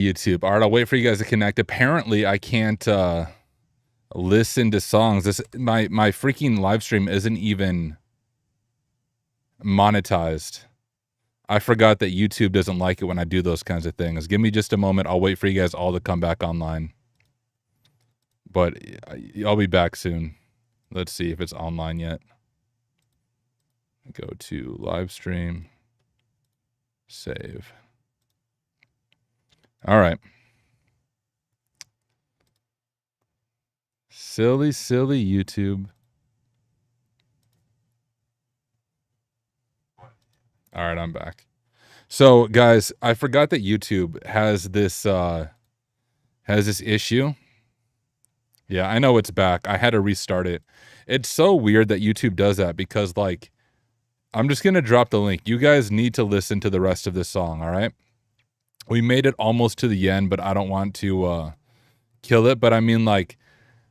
YouTube. All right, I'll wait for you guys to connect. Apparently, I can't listen to songs. This my freaking live stream isn't even monetized. I forgot that YouTube doesn't like it when I do those kinds of things. Give me just a moment. I'll wait for you guys all to come back online. But I'll be back soon. Let's see if it's online yet. Go to live stream. Save. All right. Silly YouTube. All right, I'm back. So, guys, I forgot that YouTube has this issue. Yeah, I know it's back. I had to restart it. It's so weird that YouTube does that because, like, I'm just going to drop the link. You guys need to listen to the rest of this song, all right? We made it almost to the end, but I don't want to kill it. But I mean, like,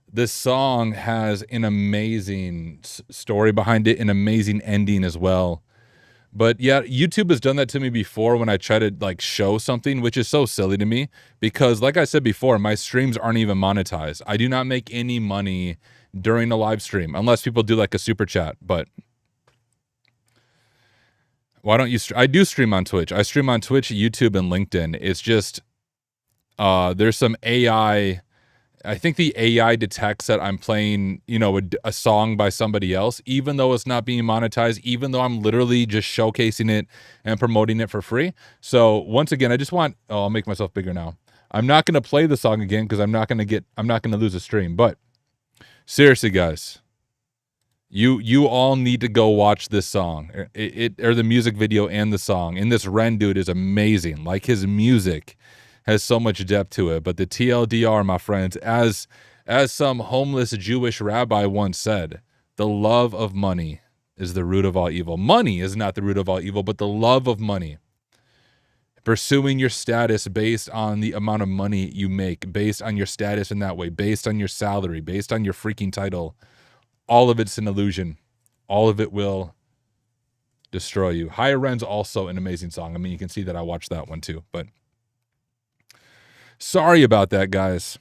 this song has an amazing story behind it, an amazing ending as well. But yeah, YouTube has done that to me before when I try to like show something, which is so silly to me because like I said before, my streams aren't even monetized. I do not make any money during a live stream unless people do like a super chat. But why don't you? I do stream on Twitch. I stream on Twitch, YouTube, and LinkedIn. It's just there's some AI. I think the AI detects that I'm playing, you know, a song by somebody else, even though it's not being monetized, even though I'm literally just showcasing it and promoting it for free. So once again, I just want, I'll make myself bigger now. I'm not going to play the song again because I'm not going to lose a stream. But seriously, guys, you all need to go watch this song, or the music video and the song. And this Ren dude is amazing. Like his music has so much depth to it. But the TLDR, my friends, as some homeless Jewish rabbi once said, the love of money is the root of all evil. Money is not the root of all evil, but the love of money. Pursuing your status based on the amount of money you make, based on your status in that way, based on your salary, based on your freaking title, all of it's an illusion. All of it will destroy you. Higher Ren's also an amazing song. I mean, you can see that I watched that one too, but sorry about that, guys.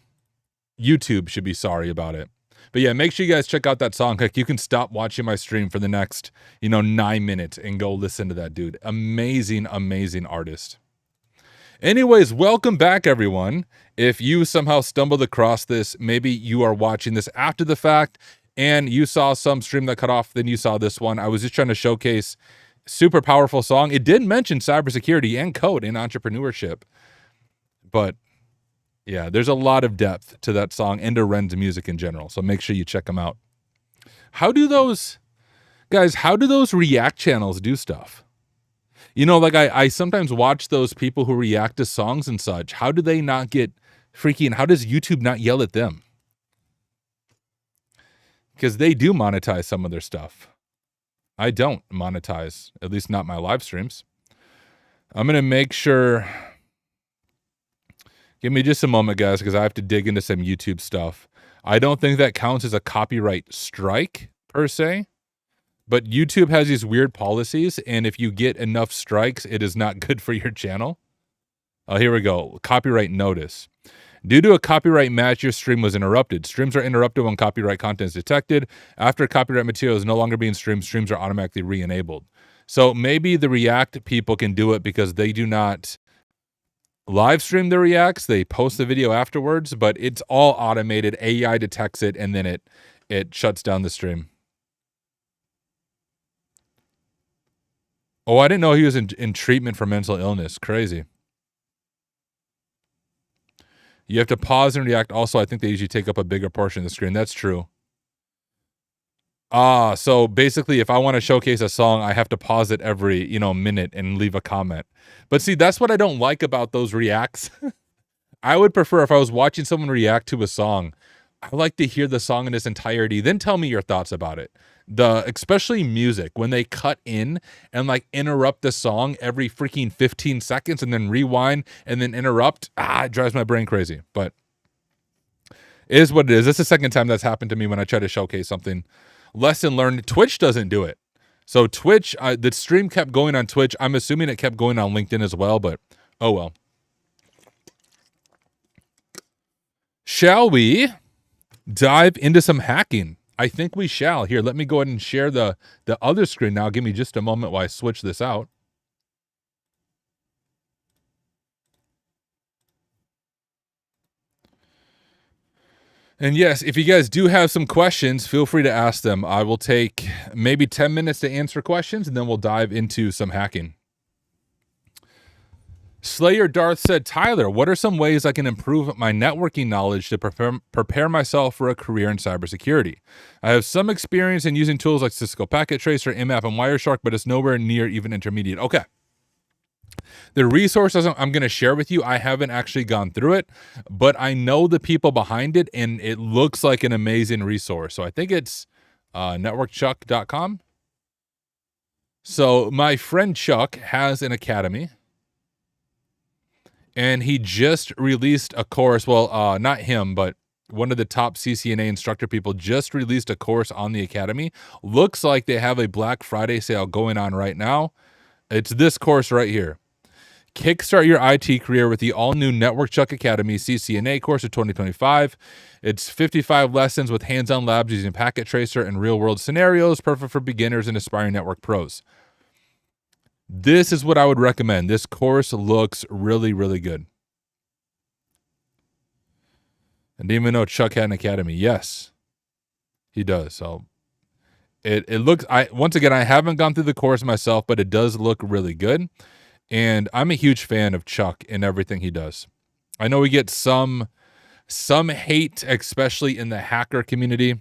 YouTube should be sorry about it. But yeah, make sure you guys check out that song. Like, you can stop watching my stream for the next, 9 minutes and go listen to that dude. Amazing, amazing artist. Anyways, welcome back, everyone. If you somehow stumbled across this, maybe you are watching this after the fact and you saw some stream that cut off, then you saw this one. I was just trying to showcase super powerful song. It did mention cybersecurity and code and entrepreneurship, but yeah, there's a lot of depth to that song and to Ren's music in general. So make sure you check them out. How do those React channels do stuff? Like I sometimes watch those people who react to songs and such. How do they not get how does YouTube not yell at them? Because they do monetize some of their stuff. I don't monetize, at least not my live streams. I'm going to make sure. Give me just a moment, guys, because I have to dig into some YouTube stuff. I don't think that counts as a copyright strike, per se. But YouTube has these weird policies, and if you get enough strikes, it is not good for your channel. Here we go. Copyright notice. Due to a copyright match, your stream was interrupted. Streams are interrupted when copyright content is detected. After copyright material is no longer being streamed, streams are automatically re-enabled. So maybe the React people can do it because they do not live stream the reacts. They post the video afterwards, but it's all automated. AI detects it, and then it shuts down the stream. Oh, I didn't know he was in treatment for mental illness. Crazy. You have to pause and react. Also, I think they usually take up a bigger portion of the screen. That's true. So basically, if I want to showcase a song, I have to pause it every, minute and leave a comment. But see, that's what I don't like about those reacts. I would prefer if I was watching someone react to a song, I like to hear the song in its entirety, then tell me your thoughts about it. Especially music, when they cut in and like interrupt the song every freaking 15 seconds and then rewind and then interrupt, it drives my brain crazy. But it is what it is. That's the second time that's happened to me when I try to showcase something. Lesson learned. Twitch doesn't do it. So Twitch, the stream kept going on Twitch. I'm assuming it kept going on LinkedIn as well, but oh well. shall we dive into some hacking? I think we shall. Here, let me go ahead and share the other screen now. Give me just a moment while I switch this out. And yes, if you guys do have some questions, feel free to ask them. I will take maybe 10 minutes to answer questions, and then we'll dive into some hacking. Slayer Darth said, Tyler, what are some ways I can improve my networking knowledge to prepare myself for a career in cybersecurity? I have some experience in using tools like Cisco Packet Tracer, IMAP, and Wireshark, but it's nowhere near even intermediate. Okay. The resources I'm going to share with you, I haven't actually gone through it, but I know the people behind it, and it looks like an amazing resource. So I think it's networkchuck.com. So my friend Chuck has an academy, and he just released a course. Well, not him, but one of the top CCNA instructor people just released a course on the academy. Looks like they have a Black Friday sale going on right now. It's this course right here. Kickstart your IT career with the all-new Network Chuck Academy CCNA course of 2025. It's 55 lessons with hands-on labs using Packet Tracer and real-world scenarios, perfect for beginners and aspiring network pros. This is what I would recommend. This course looks really, really good. I didn't even know Chuck had an academy. Yes, he does. So it looks, once again, I haven't gone through the course myself, but it does look really good. And I'm a huge fan of Chuck and everything he does. I know we get some hate, especially in the hacker community.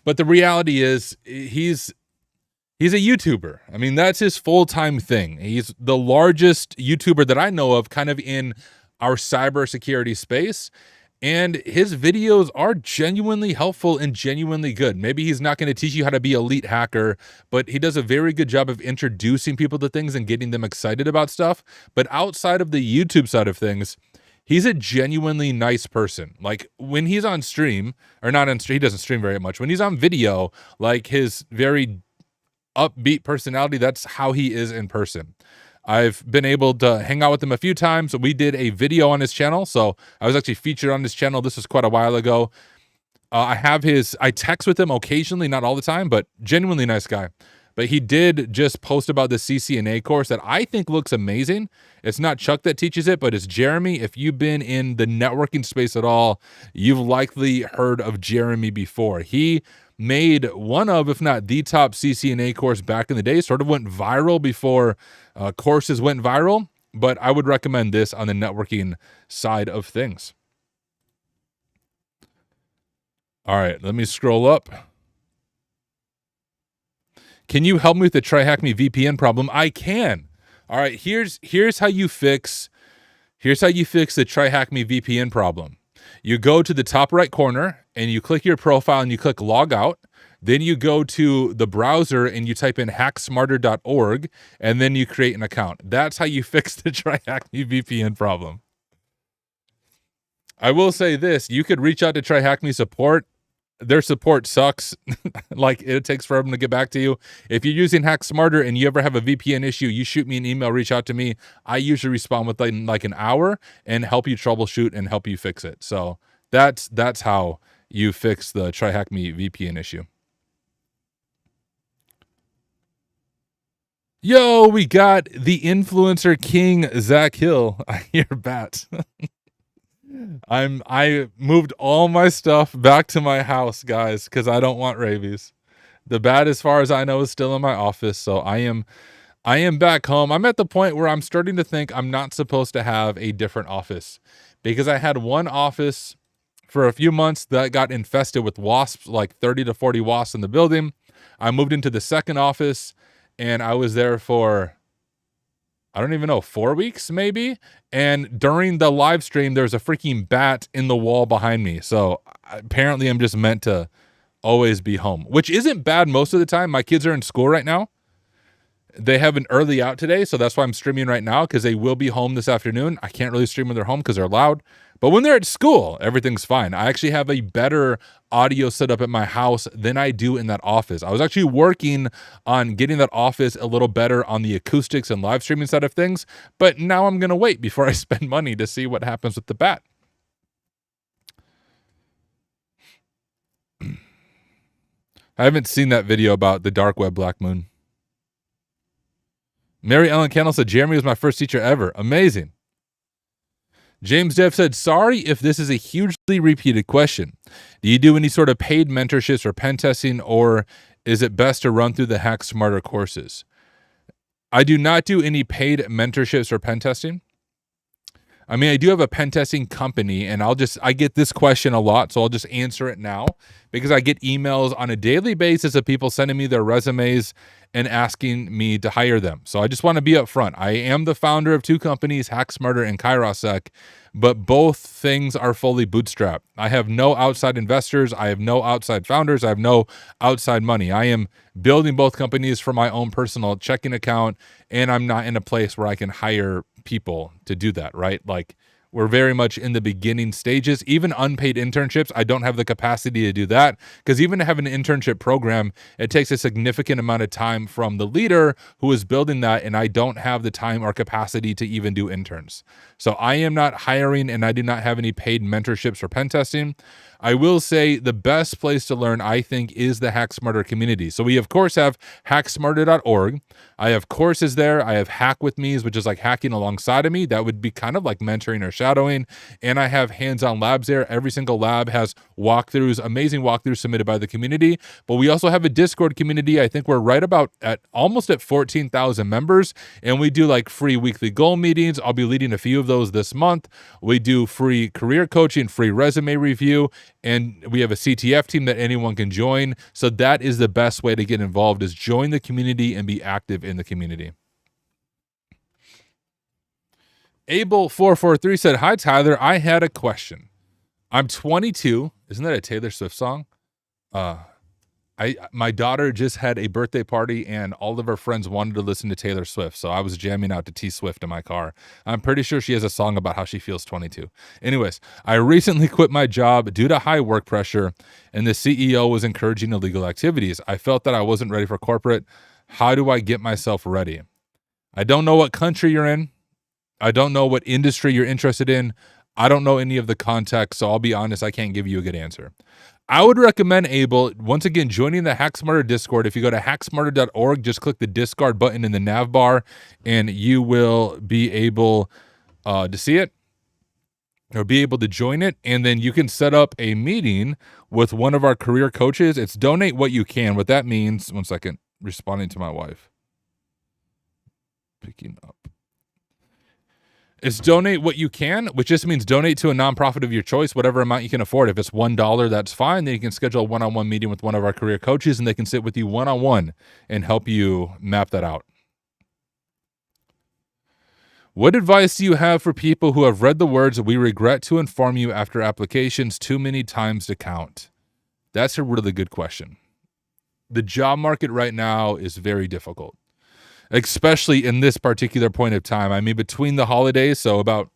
But the reality is he's a YouTuber. I mean, that's his full-time thing. He's the largest YouTuber that I know of kind of in our cybersecurity space. And his videos are genuinely helpful and genuinely good. Maybe he's not going to teach you how to be elite hacker, but he does a very good job of introducing people to things and getting them excited about stuff. But outside of the YouTube side of things, he's a genuinely nice person. Like when he's on stream, or not on stream, he doesn't stream very much. When he's on video, like his very upbeat personality, that's how he is in person. I've been able to hang out with him a few times. We did a video on his channel, so I was actually featured on his channel. This was quite a while ago. I text with him occasionally, not all the time, but genuinely nice guy. But he did just post about the CCNA course that I think looks amazing. It's not Chuck that teaches it, but it's Jeremy. If you've been in the networking space at all, you've likely heard of Jeremy before. He made one of, if not the top CCNA course back in the day, sort of went viral before courses went viral, but I would recommend this on the networking side of things. All right, let me scroll up. Can you help me with the TryHackMe VPN problem? I can. All right, here's how you fix the TryHackMe VPN problem. You go to the top right corner and you click your profile and you click log out. Then you go to the browser and you type in hacksmarter.org and then you create an account. That's how you fix the TryHackMe VPN problem. I will say this, you could reach out to TryHackMe support. Their support sucks. Like it takes forever to get back to you. If you're using HackSmarter and you ever have a VPN issue, you shoot me an email, reach out to me. I usually respond with like an hour and help you troubleshoot and help you fix it. So that's how you fix the TryHackMe VPN issue. Yo, we got the influencer king, Zach Hill. I hear bat. I moved all my stuff back to my house, guys, because I don't want rabies. The bat, as far as I know, is still in my office, so I am back home. I'm at the point where I'm starting to think I'm not supposed to have a different office, because I had one office for a few months that got infested with wasps, like 30 to 40 wasps in the building. I moved into the second office, and I was there for, I don't even know, 4 weeks maybe. And during the live stream, there's a freaking bat in the wall behind me. So apparently I'm just meant to always be home, which isn't bad most of the time. My kids are in school right now. They have an early out today, so that's why I'm streaming right now, because they will be home this afternoon. I can't really stream when they're home because they're loud. But when they're at school, everything's fine. I actually have a better audio setup at my house than I do in that office. I was actually working on getting that office a little better on the acoustics and live streaming side of things, but now I'm going to wait before I spend money to see what happens with the bat. I haven't seen that video about the dark web black moon. Mary Ellen Kendall said, Jeremy was my first teacher ever. Amazing. James Dev said, sorry if this is a hugely repeated question. Do you do any sort of paid mentorships or pen testing, or is it best to run through the Hack Smarter courses? I do not do any paid mentorships or pen testing. I mean, I do have a pen testing company, and I get this question a lot, so I'll just answer it now because I get emails on a daily basis of people sending me their resumes and asking me to hire them. So I just want to be upfront. I am the founder of two companies, Hack Smarter and Kairos, but both things are fully bootstrapped. I have no outside investors. I have no outside founders. I have no outside money. I am building both companies for my own personal checking account, and I'm not in a place where I can hire people to do that, right? Like, we're very much in the beginning stages. Even unpaid internships, I don't have the capacity to do that, because even to have an internship program, it takes a significant amount of time from the leader who is building that, and I don't have the time or capacity to even do interns. So I am not hiring, and I do not have any paid mentorships or pen testing. I will say the best place to learn, I think, is the Hack Smarter community. So we, of course, have hacksmarter.org. I have courses there. I have Hack With Me's, which is like hacking alongside of me. That would be kind of like mentoring or shadowing. And I have hands-on labs there. Every single lab has walkthroughs, amazing walkthroughs submitted by the community. But we also have a Discord community. I think we're right about almost at 14,000 members. And we do like free weekly goal meetings. I'll be leading a few of those this month. We do free career coaching, free resume review, and we have a CTF team that anyone can join. So that is the best way to get involved, is join the community and be active in the community. Abel443 said, hi, Tyler. I had a question. I'm 22. Isn't that a Taylor Swift song? My daughter just had a birthday party, and all of her friends wanted to listen to Taylor Swift, so I was jamming out to T Swift in my car. I'm pretty sure she has a song about how she feels 22. Anyways, I recently quit my job due to high work pressure, and the CEO was encouraging illegal activities. I felt that I wasn't ready for corporate. How do I get myself ready? I don't know what country you're in. I don't know what industry you're interested in. I don't know any of the context, so I'll be honest, I can't give you a good answer. I would recommend, Abel, once again, joining the Hack Smarter Discord. If you go to hacksmarter.org, just click the Discord button in the nav bar, and you will be able to see it or be able to join it. And then you can set up a meeting with one of our career coaches. It's donate what you can. What that means, one second, responding to my wife. Picking up. It's donate what you can, which just means donate to a nonprofit of your choice, whatever amount you can afford. If it's $1, that's fine. Then you can schedule a one-on-one meeting with one of our career coaches, and they can sit with you one-on-one and help you map that out. What advice do you have for people who have read the words, "We regret to inform you after applications too many times to count"? That's a really good question. The job market right now is very difficult, especially in this particular point of time. I mean, between the holidays, so about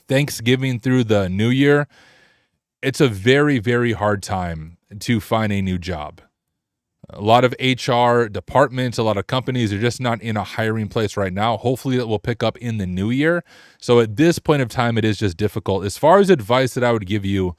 Thanksgiving through the New Year, it's a very, very hard time to find a new job. A lot of HR departments, a lot of companies are just not in a hiring place right now. Hopefully it will pick up in the new year. So at this point of time, it is just difficult. As far as advice that I would give you,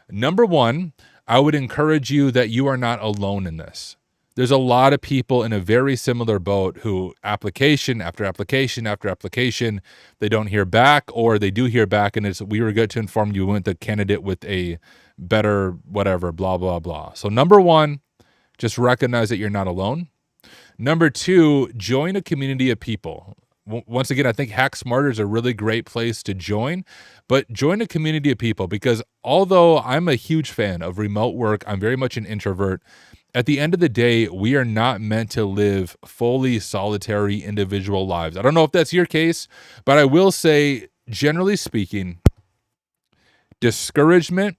number one, I would encourage you that you are not alone in this. There's a lot of people in a very similar boat who application after application after application, they don't hear back, or they do hear back and it's, we regret to inform you went the candidate with a better whatever, blah, blah, blah. So number one, just recognize that you're not alone. Number two, join a community of people. Once again, I think Hack Smarter is a really great place to join, but join a community of people, because although I'm a huge fan of remote work, I'm very much an introvert. At the end of the day, we are not meant to live fully solitary individual lives. I don't know if that's your case, but I will say, generally speaking, discouragement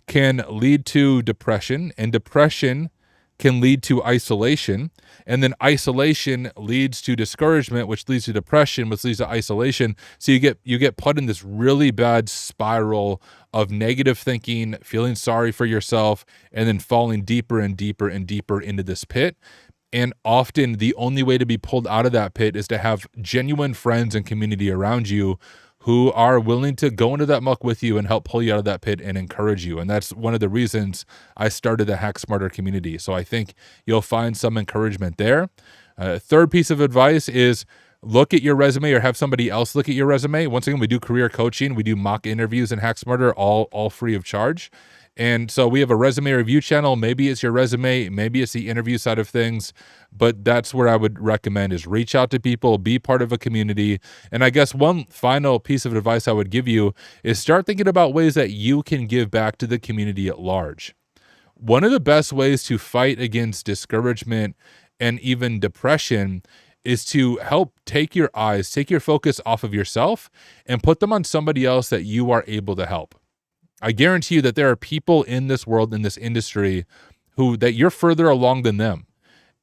can lead to depression, and depression can lead to isolation, and then isolation leads to discouragement, which leads to depression, which leads to isolation. So you get put in this really bad spiral of negative thinking, feeling sorry for yourself, and then falling deeper and deeper and deeper into this pit. And often the only way to be pulled out of that pit is to have genuine friends and community around you who are willing to go into that muck with you and help pull you out of that pit and encourage you. And that's one of the reasons I started the Hack Smarter community. So I think you'll find some encouragement there. Third piece of advice is look at your resume or have somebody else look at your resume. Once again, we do career coaching. We do mock interviews in Hack Smarter, all free of charge. And so we have a resume review channel. Maybe it's your resume, maybe it's the interview side of things, but that's where I would recommend is reach out to people, be part of a community. And I guess one final piece of advice I would give you is start thinking about ways that you can give back to the community at large. One of the best ways to fight against discouragement and even depression is to help take your focus off of yourself and put them on somebody else that you are able to help. I guarantee you that there are people in this world, in this industry, that you're further along than them.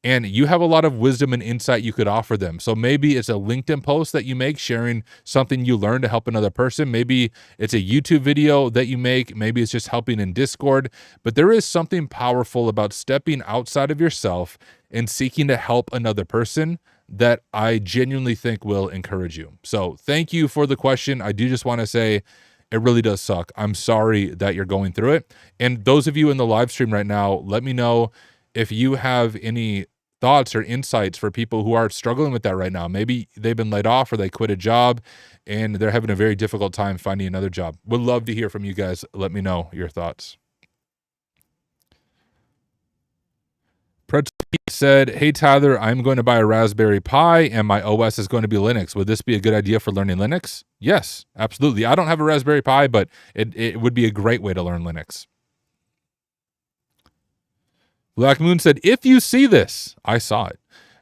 And you have a lot of wisdom and insight you could offer them. So maybe it's a LinkedIn post that you make sharing something you learned to help another person. Maybe it's a YouTube video that you make. Maybe it's just helping in Discord. But there is something powerful about stepping outside of yourself and seeking to help another person that I genuinely think will encourage you. So thank you for the question. I do just want to say, it really does suck. I'm sorry that you're going through it. And those of you in the live stream right now, let me know if you have any thoughts or insights for people who are struggling with that right now. Maybe they've been laid off or they quit a job and they're having a very difficult time finding another job. Would love to hear from you guys. Let me know your thoughts. Pretzel said, hey, Tyler, I'm going to buy a Raspberry Pi and my OS is going to be Linux. Would this be a good idea for learning Linux? Yes, absolutely. I don't have a Raspberry Pi, but it would be a great way to learn Linux. Black Moon said, if you see this, I saw it.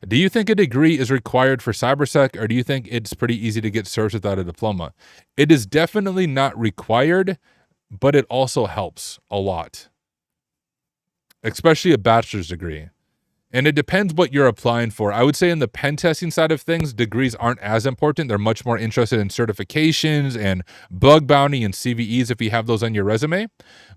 Do you think a degree is required for cybersec, or do you think it's pretty easy to get certs without a diploma? It is definitely not required, but it also helps a lot, especially a bachelor's degree. And it depends what you're applying for. I would say in the pen testing side of things, degrees aren't as important. They're much more interested in certifications and bug bounty and CVEs if you have those on your resume.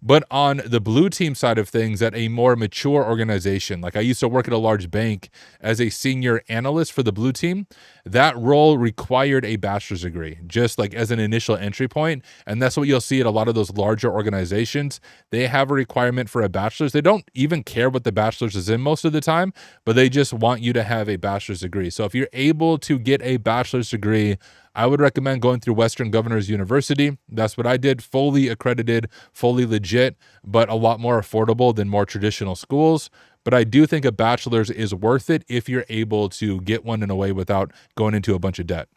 But on the blue team side of things, at a more mature organization, like I used to work at a large bank as a senior analyst for the blue team, that role required a bachelor's degree, just like as an initial entry point. And that's what you'll see at a lot of those larger organizations. They have a requirement for a bachelor's. They don't even care what the bachelor's is in most of the time, but they just want you to have a bachelor's degree. So if you're able to get a bachelor's degree, I would recommend going through Western Governors University. That's what I did, fully accredited, fully legit, but a lot more affordable than more traditional schools. But I do think a bachelor's is worth it if you're able to get one in a way without going into a bunch of debt.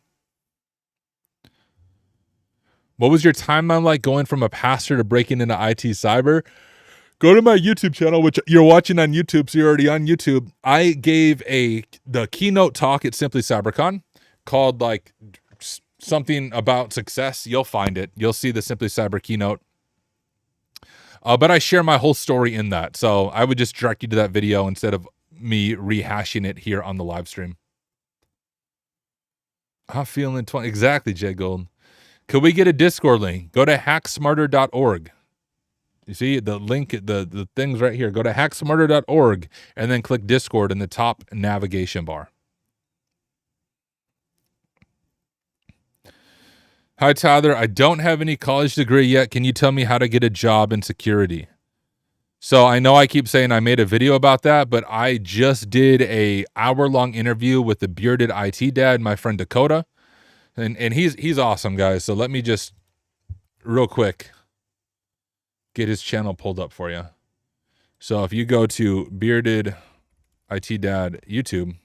What was your timeline like going from a pastor to breaking into IT cyber? Go to my YouTube channel, which you're watching on YouTube, so you're already on YouTube. I gave the keynote talk at Simply CyberCon called like something about success. You'll find it. You'll see the Simply Cyber keynote. But I share my whole story in that. So I would just direct you to that video instead of me rehashing it here on the live stream. I'm feeling 20. Exactly, Jay Gold. Could we get a Discord link? Go to hacksmarter.org. You see the link, the things right here. Go to hacksmarter.org and then click Discord in the top navigation bar. Hi, Tyler. I don't have any college degree yet. Can you tell me how to get a job in security? So I know I keep saying I made a video about that, but I just did a hour-long interview with the bearded IT dad, my friend Dakota. And he's awesome, guys. So let me just real quick get his channel pulled up for you. So if you go to bearded IT dad YouTube,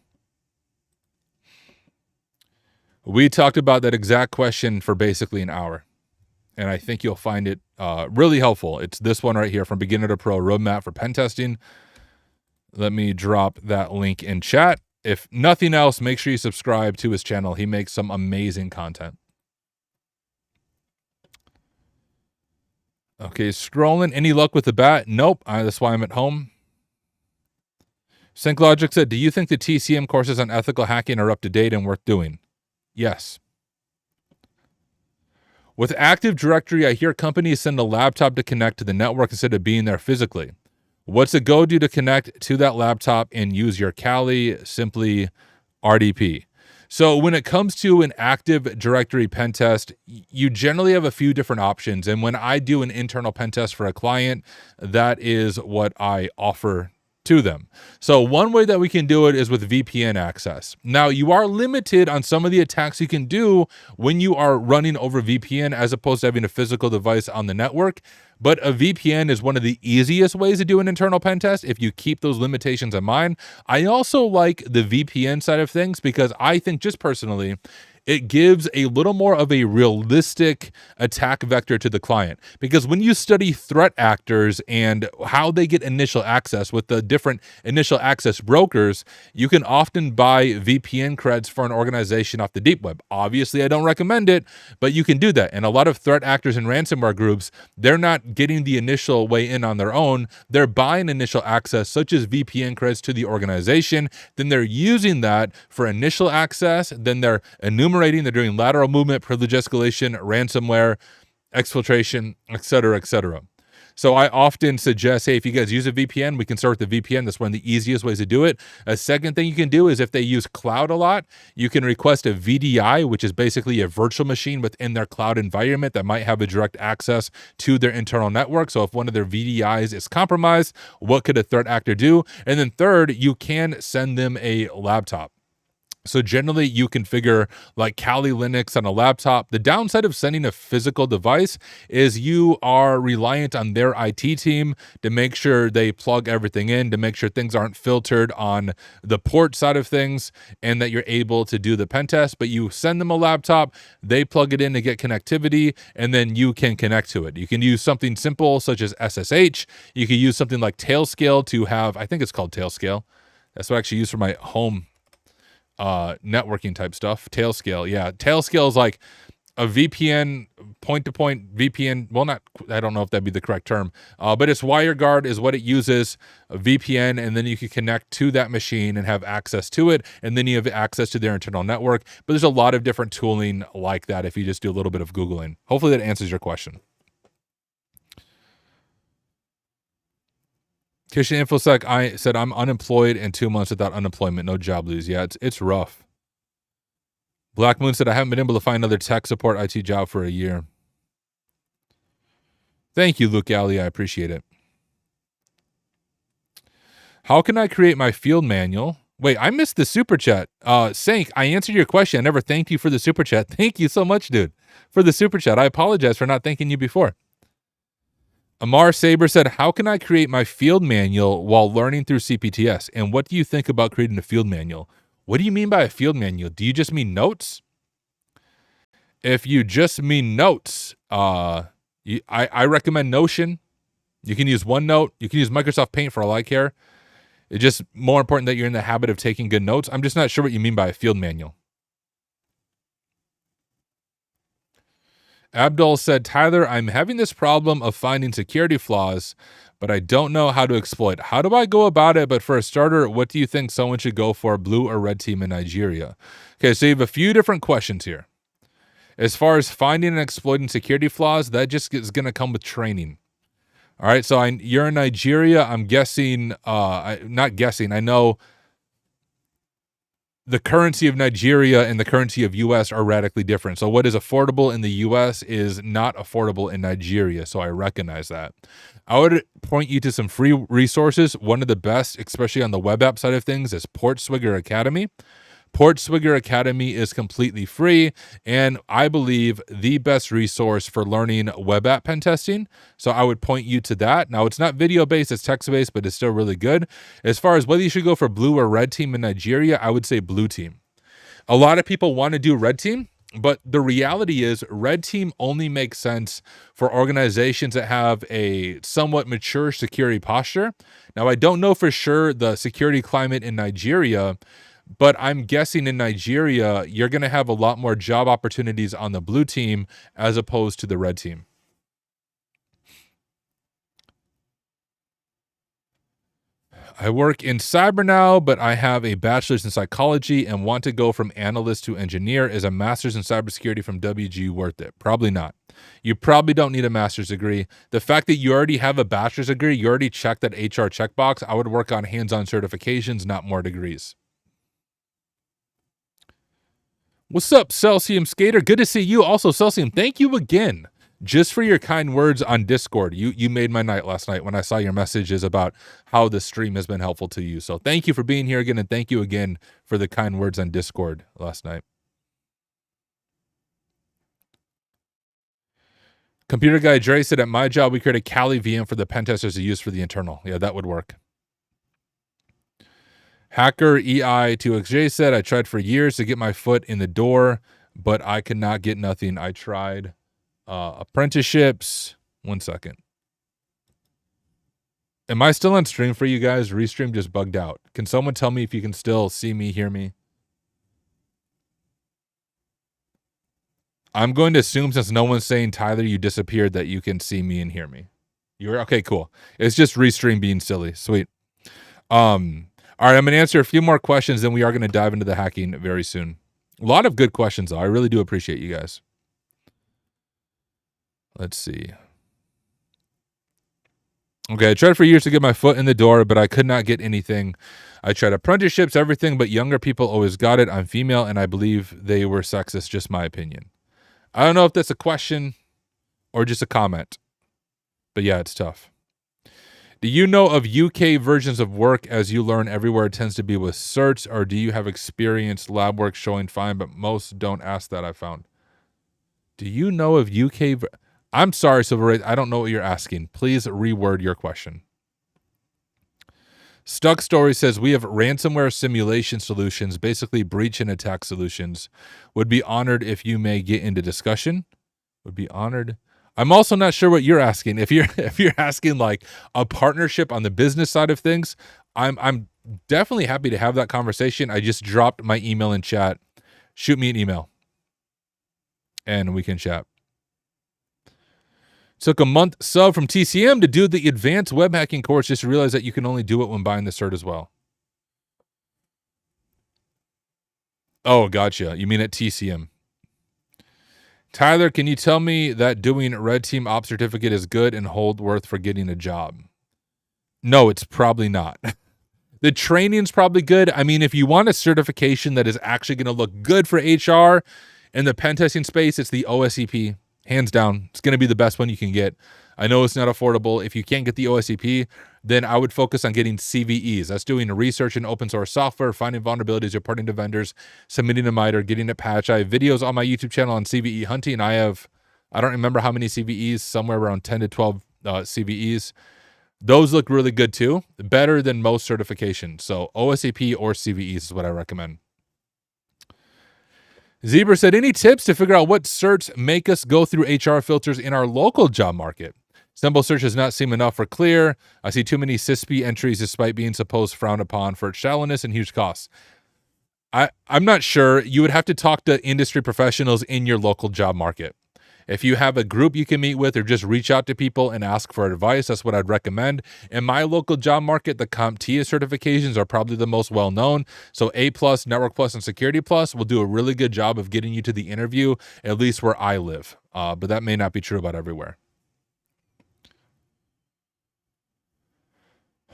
we talked about that exact question for basically an hour. And I think you'll find it really helpful. It's this one right here, From Beginner to Pro, Roadmap for Pen Testing. Let me drop that link in chat. If nothing else, make sure you subscribe to his channel. He makes some amazing content. Okay, scrolling. Any luck with the bat? Nope. That's why I'm at home. SyncLogic said, do you think the TCM courses on ethical hacking are up to date and worth doing? Yes. With Active Directory, I hear companies send a laptop to connect to the network instead of being there physically. What's a go do to connect to that laptop and use your Kali, simply RDP? So when it comes to an Active Directory pen test, you generally have a few different options. And when I do an internal pen test for a client, that is what I offer to them. So one way that we can do it is with VPN access. Now, you are limited on some of the attacks you can do when you are running over VPN as opposed to having a physical device on the network. But a VPN is one of the easiest ways to do an internal pen test if you keep those limitations in mind. I also like the VPN side of things because I think, just personally, it gives a little more of a realistic attack vector to the client. Because when you study threat actors and how they get initial access with the different initial access brokers, you can often buy VPN creds for an organization off the deep web. Obviously, I don't recommend it, but you can do that. And a lot of threat actors and ransomware groups, they're not getting the initial way in on their own. They're buying initial access, such as VPN creds, to the organization. Then they're using that for initial access. Then they're enumerating, they're doing lateral movement, privilege escalation, ransomware, exfiltration, etc., etc. So I often suggest, hey, if you guys use a VPN, we can start with the VPN. That's one of the easiest ways to do it. A second thing you can do is if they use cloud a lot, you can request a VDI, which is basically a virtual machine within their cloud environment that might have a direct access to their internal network. So if one of their VDIs is compromised, what could a threat actor do? And then third, you can send them a laptop. So generally, you configure like Kali Linux on a laptop. The downside of sending a physical device is you are reliant on their IT team to make sure they plug everything in, to make sure things aren't filtered on the port side of things, and that you're able to do the pen test. But you send them a laptop, they plug it in to get connectivity, and then you can connect to it. You can use something simple such as SSH. You can use something like Tailscale to have, I think it's called Tailscale. That's what I actually use for my home networking type stuff. Tailscale, yeah. Tailscale is like a VPN, point-to-point VPN. Well, not, I don't know if that'd be the correct term, but it's WireGuard is what it uses, a VPN, and then you can connect to that machine and have access to it, and then you have access to their internal network. But there's a lot of different tooling like that if you just do a little bit of Googling. Hopefully that answers your question. Kitchen InfoSec, I said I'm unemployed in 2 months without unemployment, no job lose. Yeah, it's rough. Black Moon said I haven't been able to find another tech support IT job for a year. Thank you, Luke Alley. I appreciate it. How can I create my field manual? Wait, I missed the super chat. Sank, I answered your question. I never thanked you for the super chat. Thank you so much, dude, for the super chat. I apologize for not thanking you before. Amar Saber said, how can I create my field manual while learning through CPTS? And what do you think about creating a field manual? What do you mean by a field manual? Do you just mean notes? If you just mean notes, I recommend Notion. You can use OneNote. You can use Microsoft Paint for all I care. It's just more important that you're in the habit of taking good notes. I'm just not sure what you mean by a field manual. Abdul said, Tyler, I'm having this problem of finding security flaws, but I don't know how to exploit. How do I go about it? But for a starter, what do you think someone should go for, blue or red team in Nigeria? Okay, so you have a few different questions here. As far as finding and exploiting security flaws, that just is going to come with training. All right, so you're in Nigeria. I'm guessing, not guessing, I know the currency of Nigeria and the currency of US are radically different. So what is affordable in the US is not affordable in Nigeria. So I recognize that. I would point you to some free resources. One of the best, especially on the web app side of things, is Portswigger Academy. Portswigger Academy is completely free, and I believe the best resource for learning web app pen testing. So I would point you to that. Now, it's not video-based, it's text-based, but it's still really good. As far as whether you should go for blue or red team in Nigeria, I would say blue team. A lot of people want to do red team, but the reality is red team only makes sense for organizations that have a somewhat mature security posture. Now, I don't know for sure the security climate in Nigeria, but I'm guessing in Nigeria, you're going to have a lot more job opportunities on the blue team as opposed to the red team. I work in cyber now, but I have a bachelor's in psychology and want to go from analyst to engineer. Is a master's in cybersecurity from WG worth it? Probably not. You probably don't need a master's degree. The fact that you already have a bachelor's degree, you already checked that HR checkbox. I would work on hands-on certifications, not more degrees. What's up, Celsium Skater? Good to see you. Also, Celsium, thank you again just for your kind words on Discord. You made my night last night when I saw your messages about how the stream has been helpful to you. So thank you for being here again, and thank you again for the kind words on Discord last night. Computer guy Dre said, at my job, we create a Kali VM for the pen testers to use for the internal. Yeah, that would work. Hacker EI2XJ said, I tried for years to get my foot in the door, but I could not get nothing. I tried apprenticeships. 1 second. Am I still on stream for you guys? Restream just bugged out. Can someone tell me if you can still see me, hear me? I'm going to assume, since no one's saying, Tyler, you disappeared, that you can see me and hear me. You're okay, cool. It's just Restream being silly. Sweet. All right, I'm going to answer a few more questions, then we are going to dive into the hacking very soon. A lot of good questions, though. I really do appreciate you guys. Let's see. Okay, I tried for years to get my foot in the door, but I could not get anything. I tried apprenticeships, everything, but younger people always got it. I'm female, and I believe they were sexist, just my opinion. I don't know if that's a question or just a comment, but yeah, it's tough. Do you know of UK versions of work as you learn everywhere it tends to be with certs, or do you have experience lab work showing fine, but most don't ask that, I found? Do you know of UK... I'm sorry, Silver Ray, I don't know what you're asking. Please reword your question. Stuck Story says, we have ransomware simulation solutions, basically breach and attack solutions. Would be honored if you may get into discussion. Would be honored. I'm also not sure what you're asking. If you're asking like a partnership on the business side of things, I'm definitely happy to have that conversation. I just dropped my email in chat. Shoot me an email and we can chat. Took a month sub from TCM to do the advanced web hacking course, just to realize that you can only do it when buying the cert as well. Oh, gotcha. You mean at TCM. Tyler, can you tell me that doing Red Team Op certificate is good and hold worth for getting a job? No, it's probably not. The training's probably good. I mean, if you want a certification that is actually going to look good for HR in the pen testing space, it's the OSCP. Hands down, it's going to be the best one you can get. I know it's not affordable. If you can't get the OSCP, then I would focus on getting CVEs. That's doing research in open source software, finding vulnerabilities, reporting to vendors, submitting a MITRE, getting a patch. I have videos on my YouTube channel on CVE hunting. I don't remember how many CVEs, somewhere around 10 to 12 CVEs. Those look really good too, better than most certifications. So OSCP or CVEs is what I recommend. Zebra said, any tips to figure out what certs make us go through HR filters in our local job market? Simple search does not seem enough or clear. I see too many CISP entries despite being supposed frowned upon for its shallowness and huge costs. I'm not sure. You would have to talk to industry professionals in your local job market. If you have a group you can meet with or just reach out to people and ask for advice, that's what I'd recommend. In my local job market, the CompTIA certifications are probably the most well-known. So A+, Network Plus, and Security Plus will do a really good job of getting you to the interview, at least where I live. But that may not be true about everywhere.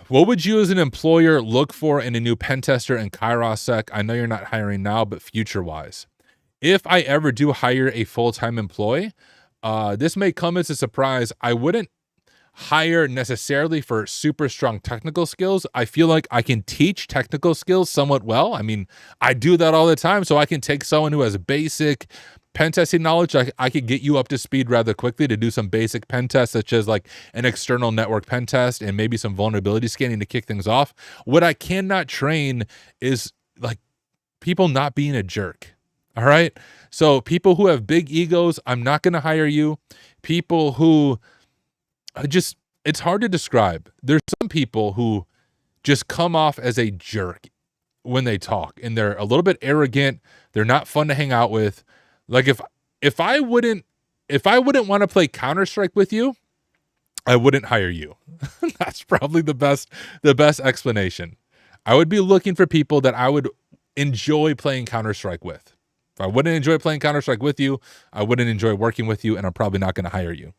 What would you as an employer look for in a new pen tester in Kairos-Sec? I know you're not hiring now, but future-wise. If I ever do hire a full-time employee, this may come as a surprise. I wouldn't hire necessarily for super strong technical skills. I feel like I can teach technical skills somewhat well. I mean, I do that all the time, so I can take someone who has basic pen testing knowledge. I could get you up to speed rather quickly to do some basic pen tests, such as like an external network pen test and maybe some vulnerability scanning to kick things off. What I cannot train is like people not being a jerk. All right. So people who have big egos, I'm not going to hire you. People who it's hard to describe. There's some people who just come off as a jerk when they talk, and they're a little bit arrogant. They're not fun to hang out with. Like if I wouldn't want to play Counter-Strike with you, I wouldn't hire you. That's probably the best explanation. I would be looking for people that I would enjoy playing Counter-Strike with. If I wouldn't enjoy playing Counter-Strike with you, I wouldn't enjoy working with you, and I'm probably not going to hire you.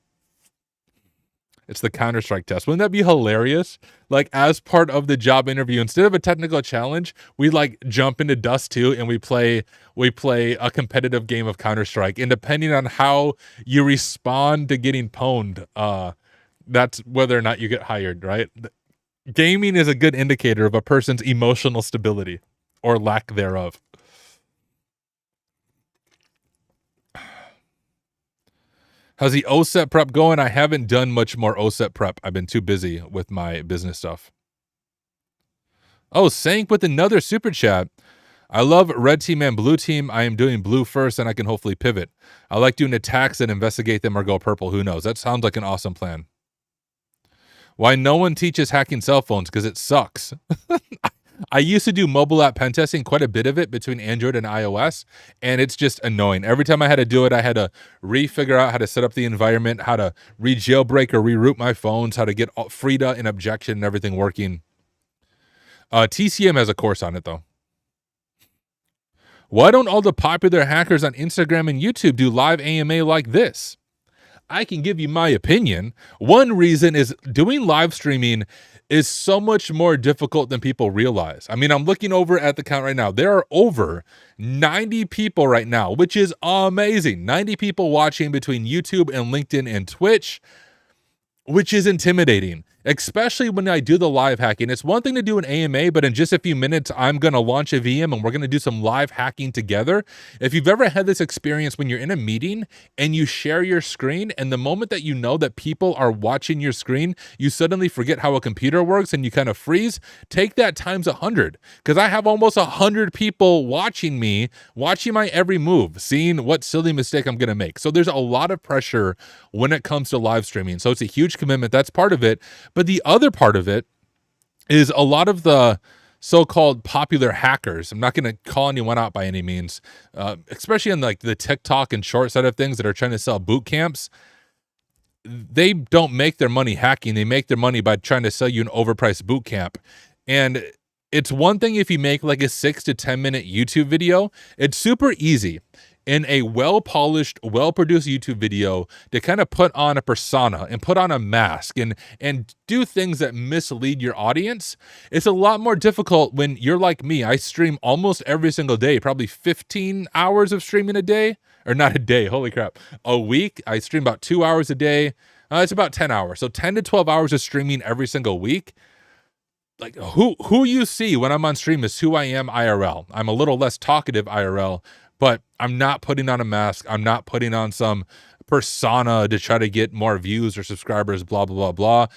It's the Counter-Strike test. Wouldn't that be hilarious? Like, as part of the job interview, instead of a technical challenge, we like jump into Dust 2 and we play a competitive game of Counter-Strike. And depending on how you respond to getting pwned, that's whether or not you get hired, right? Gaming is a good indicator of a person's emotional stability or lack thereof. How's the OSET prep going? I haven't done much more OSET prep. I've been too busy with my business stuff. Oh, Sank with another super chat. I love red team and blue team. I am doing blue first and I can hopefully pivot. I like doing attacks and investigate them or go purple. Who knows? That sounds like an awesome plan. Why no one teaches hacking cell phones? Because it sucks. I used to do mobile app pen testing, quite a bit of it between Android and iOS, and it's just annoying. Every time I had to do it, I had to refigure out how to set up the environment, how to re-jailbreak or reroute my phones, how to get Frida and objection and everything working. TCM has a course on it, though. Why don't all the popular hackers on Instagram and YouTube do live AMA like this? I can give you my opinion. One reason is doing live streaming is so much more difficult than people realize. I mean, I'm looking over at the count right now. There are over 90 people right now, which is amazing. 90 people watching between YouTube and LinkedIn and Twitch, which is intimidating, especially when I do the live hacking. It's one thing to do an AMA, but in just a few minutes, I'm going to launch a VM and we're going to do some live hacking together. If you've ever had this experience when you're in a meeting and you share your screen, and the moment that you know that people are watching your screen, you suddenly forget how a computer works and you kind of freeze, take that times 100. Because I have almost 100 people watching me, watching my every move, seeing what silly mistake I'm going to make. So there's a lot of pressure when it comes to live streaming. So it's a huge commitment. That's part of it. But the other part of it is a lot of the so-called popular hackers. I'm not going to call anyone out by any means, especially on like the TikTok and short side of things that are trying to sell boot camps. They don't make their money hacking. They make their money by trying to sell you an overpriced boot camp. And it's one thing if you make like a 6 to 10 minute YouTube video. It's super easy in a well-polished, well-produced YouTube video to kind of put on a persona and put on a mask and do things that mislead your audience. It's a lot more difficult when you're like me. I stream almost every single day, probably 15 hours of streaming a day, or not a day, holy crap, a week. I stream about 2 hours a day. It's about 10 hours. So 10 to 12 hours of streaming every single week. Like who you see when I'm on stream is who I am IRL. I'm a little less talkative IRL, but I'm not putting on a mask. I'm not putting on some persona to try to get more views or subscribers, blah, blah, blah, blah.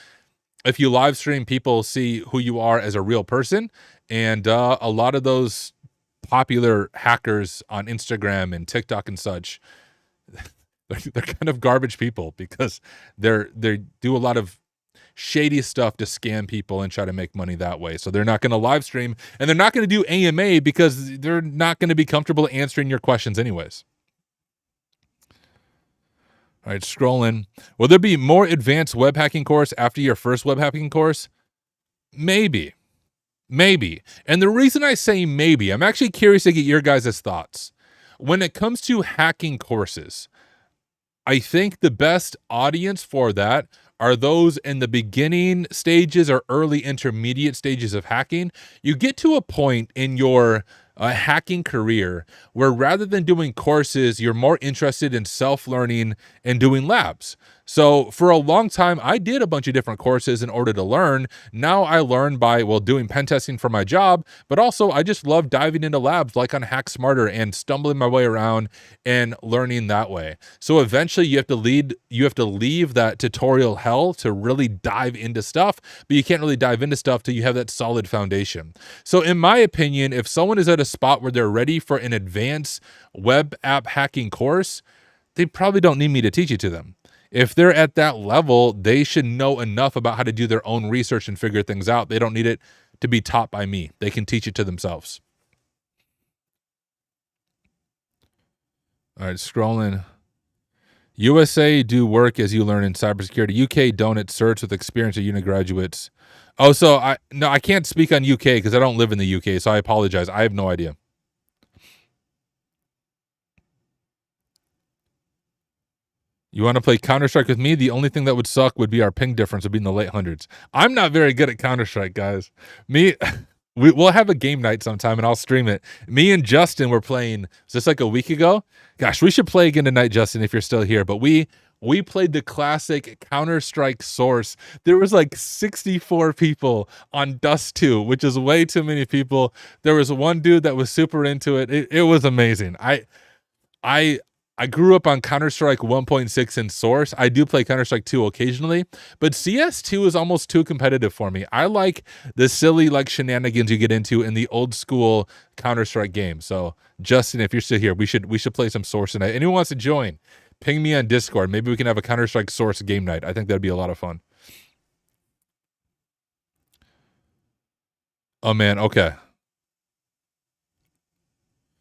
If you live stream, people see who you are as a real person. And a lot of those popular hackers on Instagram and TikTok and such, they're kind of garbage people because they do a lot of shady stuff to scam people and try to make money that way. So they're not going to live stream and they're not going to do AMA because they're not going to be comfortable answering your questions anyways. All right, scrolling. Will there be more advanced web hacking course after your first web hacking course? Maybe. And the reason I say maybe, I'm actually curious to get your guys' thoughts. When it comes to hacking courses, I think the best audience for that are those in the beginning stages or early intermediate stages of hacking. You get to a point in your hacking career where rather than doing courses, you're more interested in self-learning and doing labs. So for a long time, I did a bunch of different courses in order to learn. Now I learn by, doing pen testing for my job, but also I just love diving into labs like on Hack Smarter and stumbling my way around and learning that way. So eventually you have to leave that tutorial hell to really dive into stuff, but you can't really dive into stuff till you have that solid foundation. So in my opinion, if someone is at a spot where they're ready for an advanced web app hacking course, they probably don't need me to teach it to them. If they're at that level, they should know enough about how to do their own research and figure things out. They don't need it to be taught by me. They can teach it to themselves. All right, scrolling. USA do work as you learn in cybersecurity. UK don't. It certs with experience of undergraduates. Oh, so I can't speak on UK because I don't live in the UK, so I apologize. I have no idea. You want to play Counter-Strike with me? The only thing that would suck would be our ping difference would be in the late hundreds. I'm not very good at Counter-Strike, guys. We'll have a game night sometime and I'll stream it. Me and Justin were playing just like a week ago. Gosh, we should play again tonight, Justin, if you're still here. But we played the classic Counter-Strike Source. There was like 64 people on Dust 2, which is way too many people. There was one dude that was super into it. It was amazing. I grew up on Counter-Strike 1.6 and Source. I do play Counter-Strike 2 occasionally, but CS2 is almost too competitive for me. I like the silly like shenanigans you get into in the old school Counter-Strike game. So Justin, if you're still here, we should play some Source tonight. Anyone wants to join, ping me on Discord. Maybe we can have a Counter-Strike Source game night. I think that'd be a lot of fun. Oh man, okay.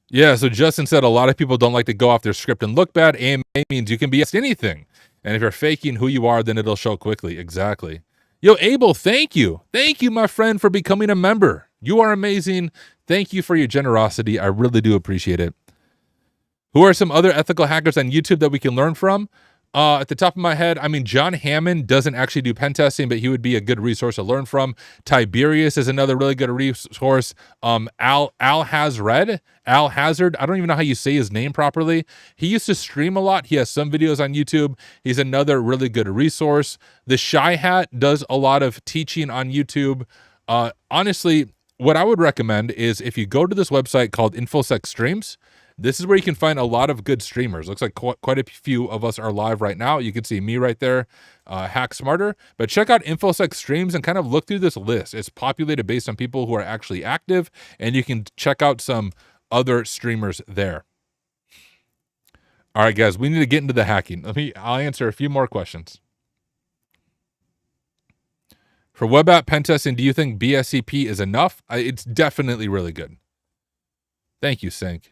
Yeah, so Justin said a lot of people don't like to go off their script and look bad. AMA means you can be asked anything. And if you're faking who you are, then it'll show quickly. Exactly. Yo, Abel, thank you. Thank you, my friend, for becoming a member. You are amazing. Thank you for your generosity. I really do appreciate it. Who are some other ethical hackers on YouTube that we can learn from? At the top of my head, I mean, John Hammond doesn't actually do pen testing, but he would be a good resource to learn from. Tiberius is another really good resource. Al Hazard, I don't even know how you say his name properly. He used to stream a lot. He has some videos on YouTube. He's another really good resource. The Shy Hat does a lot of teaching on YouTube. Honestly, what I would recommend is if you go to this website called InfoSec Streams, this is where you can find a lot of good streamers. Looks like quite a few of us are live right now. You can see me right there, Hack Smarter. But check out InfoSec Streams and kind of look through this list. It's populated based on people who are actually active, and you can check out some other streamers there. All right, guys, we need to get into the hacking. I'll answer a few more questions. For web app pen testing, do you think BSCP is enough? It's definitely really good. Thank you, Sync.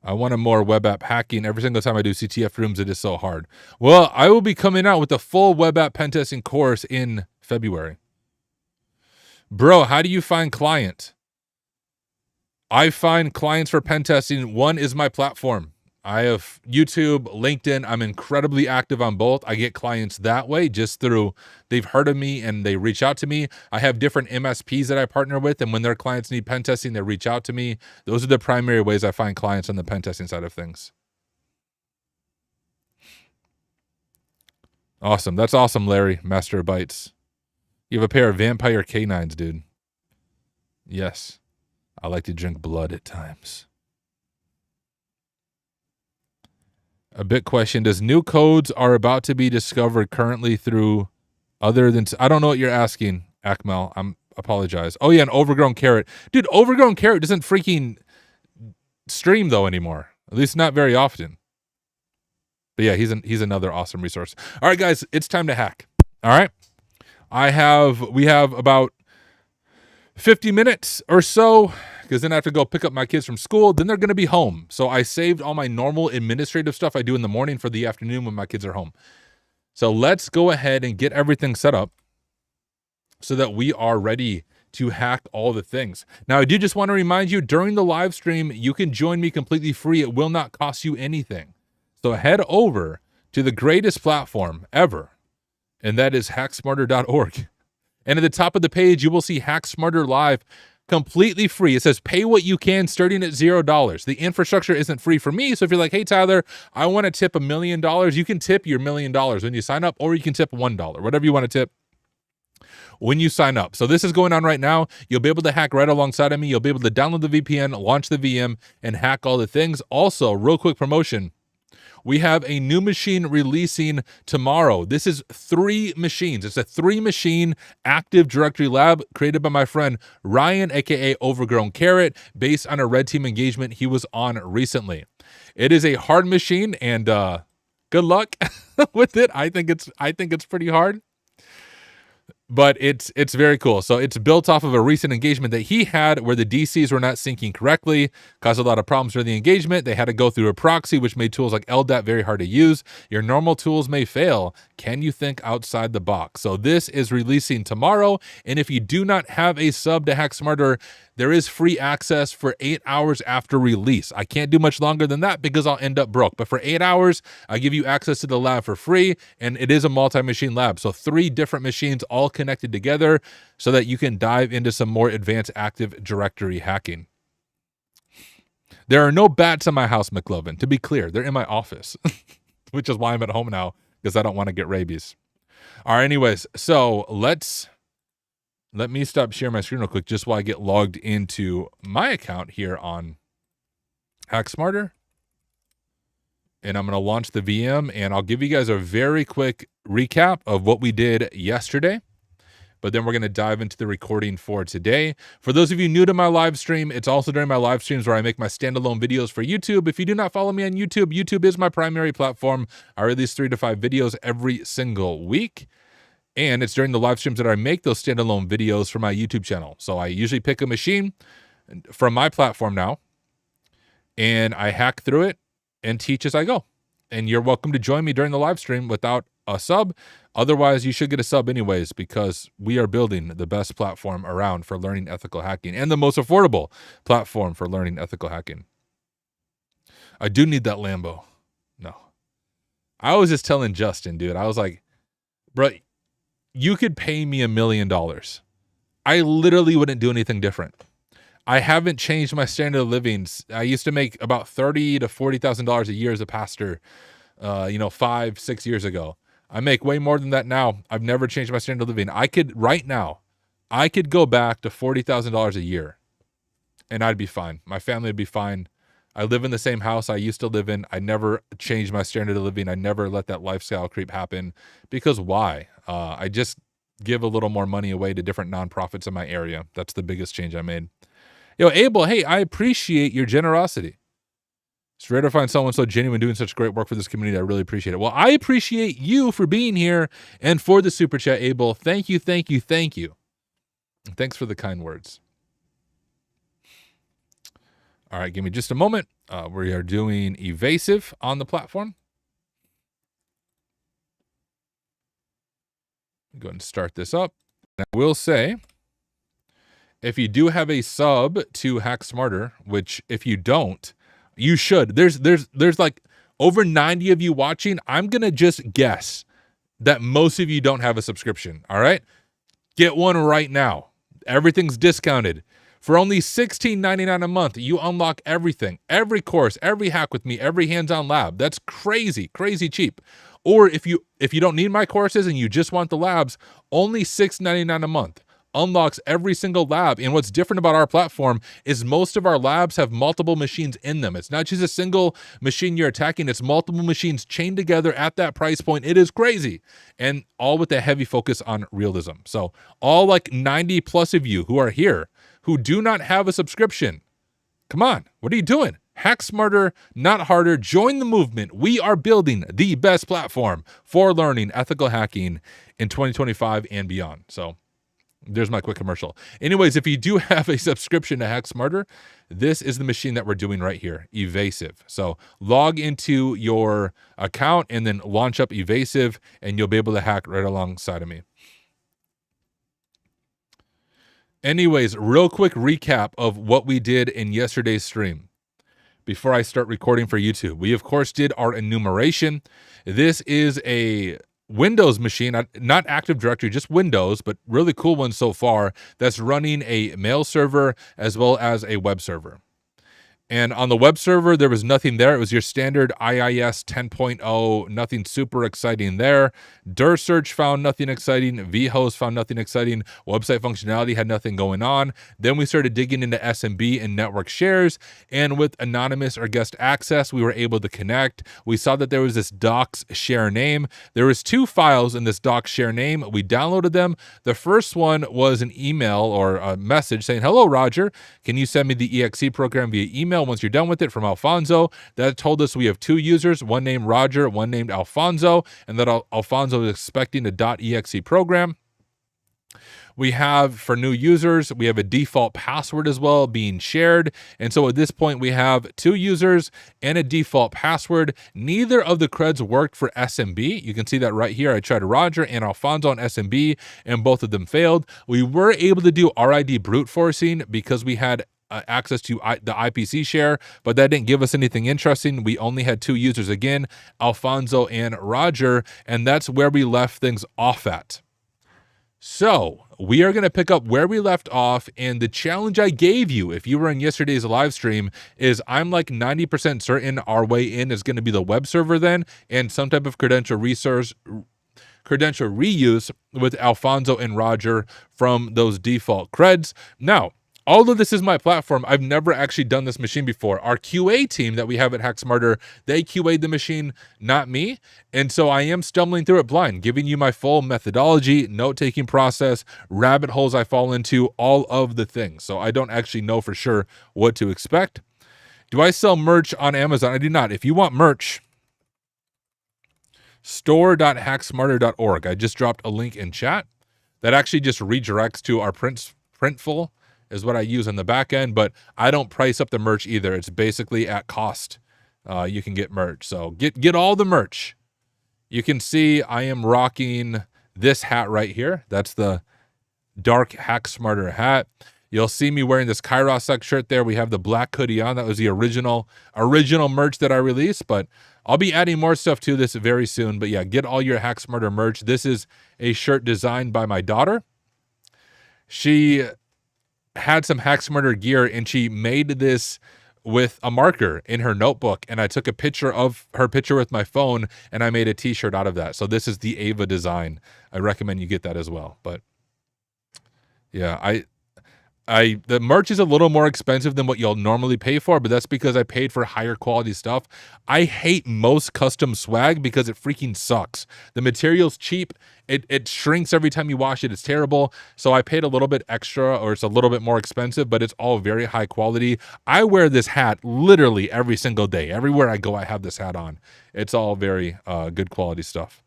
I want a more web app hacking. Every single time I do CTF rooms, it is so hard. Well, I will be coming out with a full web app pen testing course in February. Bro, how do you find client? I find clients for pen testing. One is my platform. I have YouTube, LinkedIn. I'm incredibly active on both. I get clients that way just through they've heard of me and they reach out to me. I have different MSPs that I partner with, and when their clients need pen testing, they reach out to me. Those are the primary ways I find clients on the pen testing side of things. Awesome. That's awesome, Larry, Master of Bites. You have a pair of vampire canines, dude. Yes. I like to drink blood at times. A bit question. Does new codes are about to be discovered currently through other than... I don't know what you're asking, Akmal. I'm apologize. Oh, yeah, an Overgrown Carrot. Dude, Overgrown Carrot doesn't freaking stream, though, anymore. At least not very often. But yeah, he's another awesome resource. All right, guys, it's time to hack. All right? We have about 50 minutes or so, because then I have to go pick up my kids from school. Then they're going to be home. So I saved all my normal administrative stuff I do in the morning for the afternoon when my kids are home. So let's go ahead and get everything set up so that we are ready to hack all the things. Now, I do just want to remind you, during the live stream, you can join me completely free. It will not cost you anything. So head over to the greatest platform ever, and that is hacksmarter.org. And at the top of the page, you will see Hack Smarter Live, completely free. It says pay what you can, starting at $0. The infrastructure isn't free for me. So if you're like, hey, Tyler, I want to tip $1 million, you can tip your $1 million when you sign up, or you can tip $1, whatever you want to tip when you sign up. So this is going on right now. You'll be able to hack right alongside of me. You'll be able to download the VPN, launch the VM, and hack all the things. Also, real quick promotion. We have a new machine releasing tomorrow. This is 3 machines. It's a 3-machine Active Directory lab created by my friend Ryan, aka Overgrown Carrot, based on a red team engagement he was on recently. It is a hard machine, and good luck with it. I think it's pretty hard, but it's very cool. So it's built off of a recent engagement that he had where the DCs were not syncing correctly, caused a lot of problems during the engagement. They had to go through a proxy, which made tools like LDAP very hard to use. Your normal tools may fail. Can you think outside the box? So this is releasing tomorrow. And if you do not have a sub to Hack Smarter, there is free access for 8 hours after release. I can't do much longer than that because I'll end up broke. But for 8 hours, I give you access to the lab for free, and it is a multi-machine lab. So 3 different machines all connected together so that you can dive into some more advanced Active Directory hacking. There are no bats in my house, McLovin. To be clear, they're in my office, which is why I'm at home now, because I don't want to get rabies. All right, anyways, so let me stop sharing my screen real quick just while I get logged into my account here on HackSmarter. And I'm going to launch the VM, and I'll give you guys a very quick recap of what we did yesterday. But then we're going to dive into the recording for today. For those of you new to my live stream, it's also during my live streams where I make my standalone videos for YouTube. If you do not follow me on YouTube, YouTube is my primary platform. I release 3 to 5 videos every single week. And it's during the live streams that I make those standalone videos for my YouTube channel. So I usually pick a machine from my platform now, and I hack through it and teach as I go. And you're welcome to join me during the live stream without a sub. Otherwise, you should get a sub anyways, because we are building the best platform around for learning ethical hacking and the most affordable platform for learning ethical hacking. I do need that Lambo. No. I was just telling Justin, dude, I was like, bro, you could pay me $1 million. I literally wouldn't do anything different. I haven't changed my standard of living. I used to make about $30,000 to $40,000 a year as a pastor, 5-6 years ago. I make way more than that now. I've never changed my standard of living. I could go back to $40,000 a year and I'd be fine. My family would be fine. I live in the same house I used to live in. I never changed my standard of living. I never let that lifestyle creep happen, because why? I just give a little more money away to different nonprofits in my area. That's the biggest change I made. Yo, Abel, hey, I appreciate your generosity. It's rare to find someone so genuine doing such great work for this community. I really appreciate it. Well, I appreciate you for being here and for the super chat, Abel. Thank you, thank you, thank you. And thanks for the kind words. All right, give me just a moment. We are doing evasive on the platform. Go ahead and start this up. And I will say, if you do have a sub to HackSmarter, which if you don't, you should. There's like over 90 of you watching. I'm going to just guess that most of you don't have a subscription. All right? Get one right now. Everything's discounted. For only $16.99 a month, you unlock everything. Every course, every hack with me, every hands-on lab. That's crazy, crazy cheap. Or if you don't need my courses and you just want the labs, only $6.99 a month. Unlocks every single lab. And what's different about our platform is most of our labs have multiple machines in them. It's not just a single machine you're attacking. It's multiple machines chained together at that price point. It is crazy. And all with a heavy focus on realism. So all like 90 plus of you who are here who do not have a subscription, come on, what are you doing? Hack smarter, not harder. Join the movement. We are building the best platform for learning ethical hacking in 2025 and beyond. So there's my quick commercial. Anyways, if you do have a subscription to HackSmarter, this is the machine that we're doing right here, Evasive. So log into your account and then launch up Evasive, and you'll be able to hack right alongside of me. Anyways, real quick recap of what we did in yesterday's stream before I start recording for YouTube. We, of course, did our enumeration. This is a Windows machine, not Active Directory, just Windows, but really cool one so far, that's running a mail server as well as a web server. And on the web server, there was nothing there. It was your standard IIS 10.0, nothing super exciting there. dir search found nothing exciting. vhost found nothing exciting. Website functionality had nothing going on. Then we started digging into SMB and network shares. And with anonymous or guest access, we were able to connect. We saw that there was this docs share name. There was 2 files in this docs share name. We downloaded them. The first one was an email or a message saying, "Hello, Roger. Can you send me the EXE program via email once you're done with it?" from Alfonso. That told us we have 2 users, one named Roger, one named Alfonso, and that Alfonso is expecting a .exe program. We have, for new users, we have a default password as well being shared. And so at this point, we have 2 users and a default password. Neither of the creds worked for SMB. You can see that right here. I tried Roger and Alfonso on SMB, and both of them failed. We were able to do RID brute forcing because we had access to the IPC share, but that didn't give us anything interesting. We only had 2 users again, Alfonso and Roger, and that's where we left things off at. So we are going to pick up where we left off, and the challenge I gave you, if you were in yesterday's live stream, is I'm like 90% certain our way in is going to be the web server then, and some type of credential reuse with Alfonso and Roger from those default creds. Now, although this is my platform, I've never actually done this machine before. Our QA team that we have at Hack Smarter, they QA'd the machine, not me. And so I am stumbling through it blind, giving you my full methodology, note-taking process, rabbit holes I fall into, all of the things. So I don't actually know for sure what to expect. Do I sell merch on Amazon? I do not. If you want merch, store.hacksmarter.org. I just dropped a link in chat. That actually just redirects to our Printful is what I use on the back end, but I don't price up the merch either. It's basically at cost. You can get merch. So get all the merch. You can see I am rocking this hat right here. That's the dark Hack Smarter hat. You'll see me wearing this Kairos shirt there. We have the black hoodie on. That was the original merch that I released, but I'll be adding more stuff to this very soon. But yeah, get all your Hack Smarter merch. This is a shirt designed by my daughter. She had some Hack Smarter gear, and she made this with a marker in her notebook, and I took a picture of her picture with my phone, and I made a t-shirt out of that. So this is the Ava design. I recommend you get that as well. But yeah, the merch is a little more expensive than what you'll normally pay for, but that's because I paid for higher quality stuff. I hate most custom swag because it freaking sucks. The material's cheap. It shrinks every time you wash it. It's terrible. So I paid a little bit extra, or it's a little bit more expensive, but it's all very high quality. I wear this hat literally every single day. Everywhere I go, I have this hat on. It's all very good quality stuff.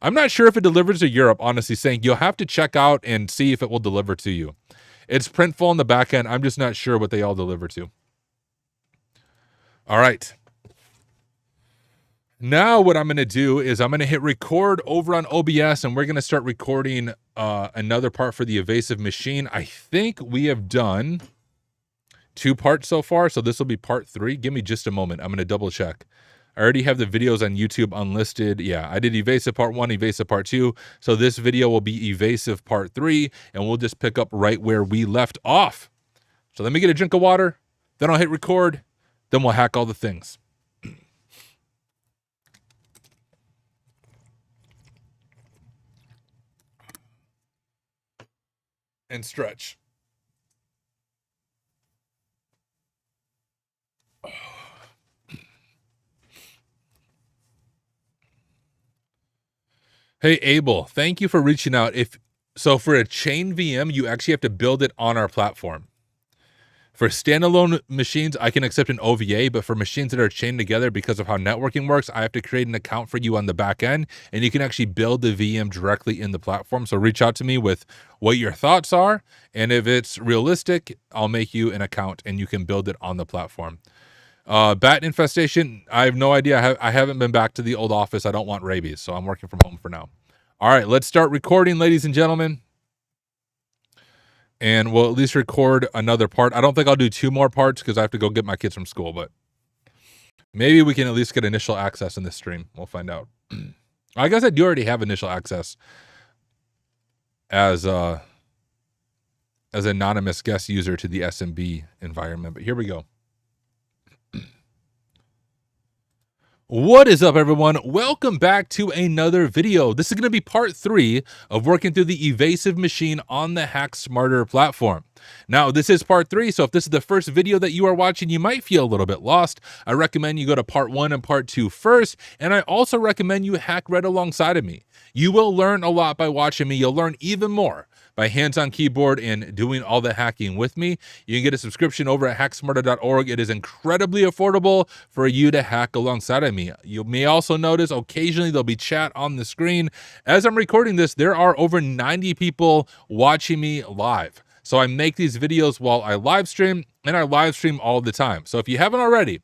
I'm not sure if it delivers to Europe, honestly saying. You'll have to check out and see if it will deliver to you. It's Printful on the back end. I'm just not sure what they all deliver to. All right. Now what I'm going to do is I'm going to hit record over on OBS, and we're going to start recording another part for the evasive machine. I think we have done 2 parts so far, so this will be part 3. Give me just a moment. I'm going to double check. I already have the videos on YouTube unlisted. Yeah, I did evasive part 1, evasive part 2. So this video will be evasive part 3, and we'll just pick up right where we left off. So let me get a drink of water, then I'll hit record, then we'll hack all the things. And stretch. Hey, Abel, thank you for reaching out. So for a chain VM, you actually have to build it on our platform. For standalone machines, I can accept an OVA, but for machines that are chained together because of how networking works, I have to create an account for you on the back end, and you can actually build the VM directly in the platform. So reach out to me with what your thoughts are, and if it's realistic, I'll make you an account, and you can build it on the platform. Bat infestation, I have no idea. I haven't been back to the old office. I don't want rabies, so I'm working from home for now. All right, let's start recording, ladies and gentlemen. And we'll at least record another part. I don't think I'll do 2 more parts because I have to go get my kids from school, but maybe we can at least get initial access in this stream. We'll find out. I guess I do already have initial access as anonymous guest user to the SMB environment, but here we go. What is up, everyone? Welcome back to another video. This is going to be part 3 of working through the evasive machine on the Hack Smarter platform. Now, this is part 3, so if this is the first video that you are watching, you might feel a little bit lost. I recommend you go to part 1 and part 2 first, and I also recommend you hack right alongside of me. You will learn a lot by watching me. You'll learn even more by hands-on keyboard and doing all the hacking with me. You can get a subscription over at hacksmarter.org. It is incredibly affordable for you to hack alongside of me. You may also notice occasionally there'll be chat on the screen. As I'm recording this, there are over 90 people watching me live. So I make these videos while I live stream, and I live stream all the time. So if you haven't already,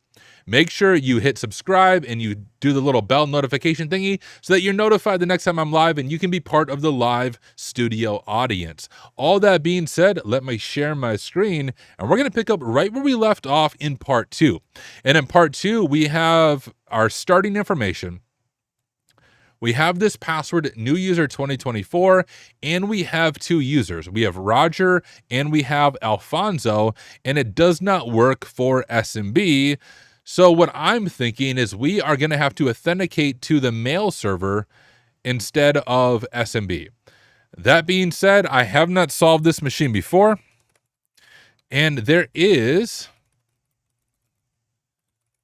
make sure you hit subscribe and you do the little bell notification thingy so that you're notified the next time I'm live and you can be part of the live studio audience. All that being said, let me share my screen and we're going to pick up right where we left off in part 2. And in part 2, we have our starting information. We have this password, new user 2024, and we have 2 users. We have Roger and we have Alfonso, and it does not work for SMB. So what I'm thinking is we are going to have to authenticate to the mail server instead of SMB. That being said, I have not solved this machine before, and there is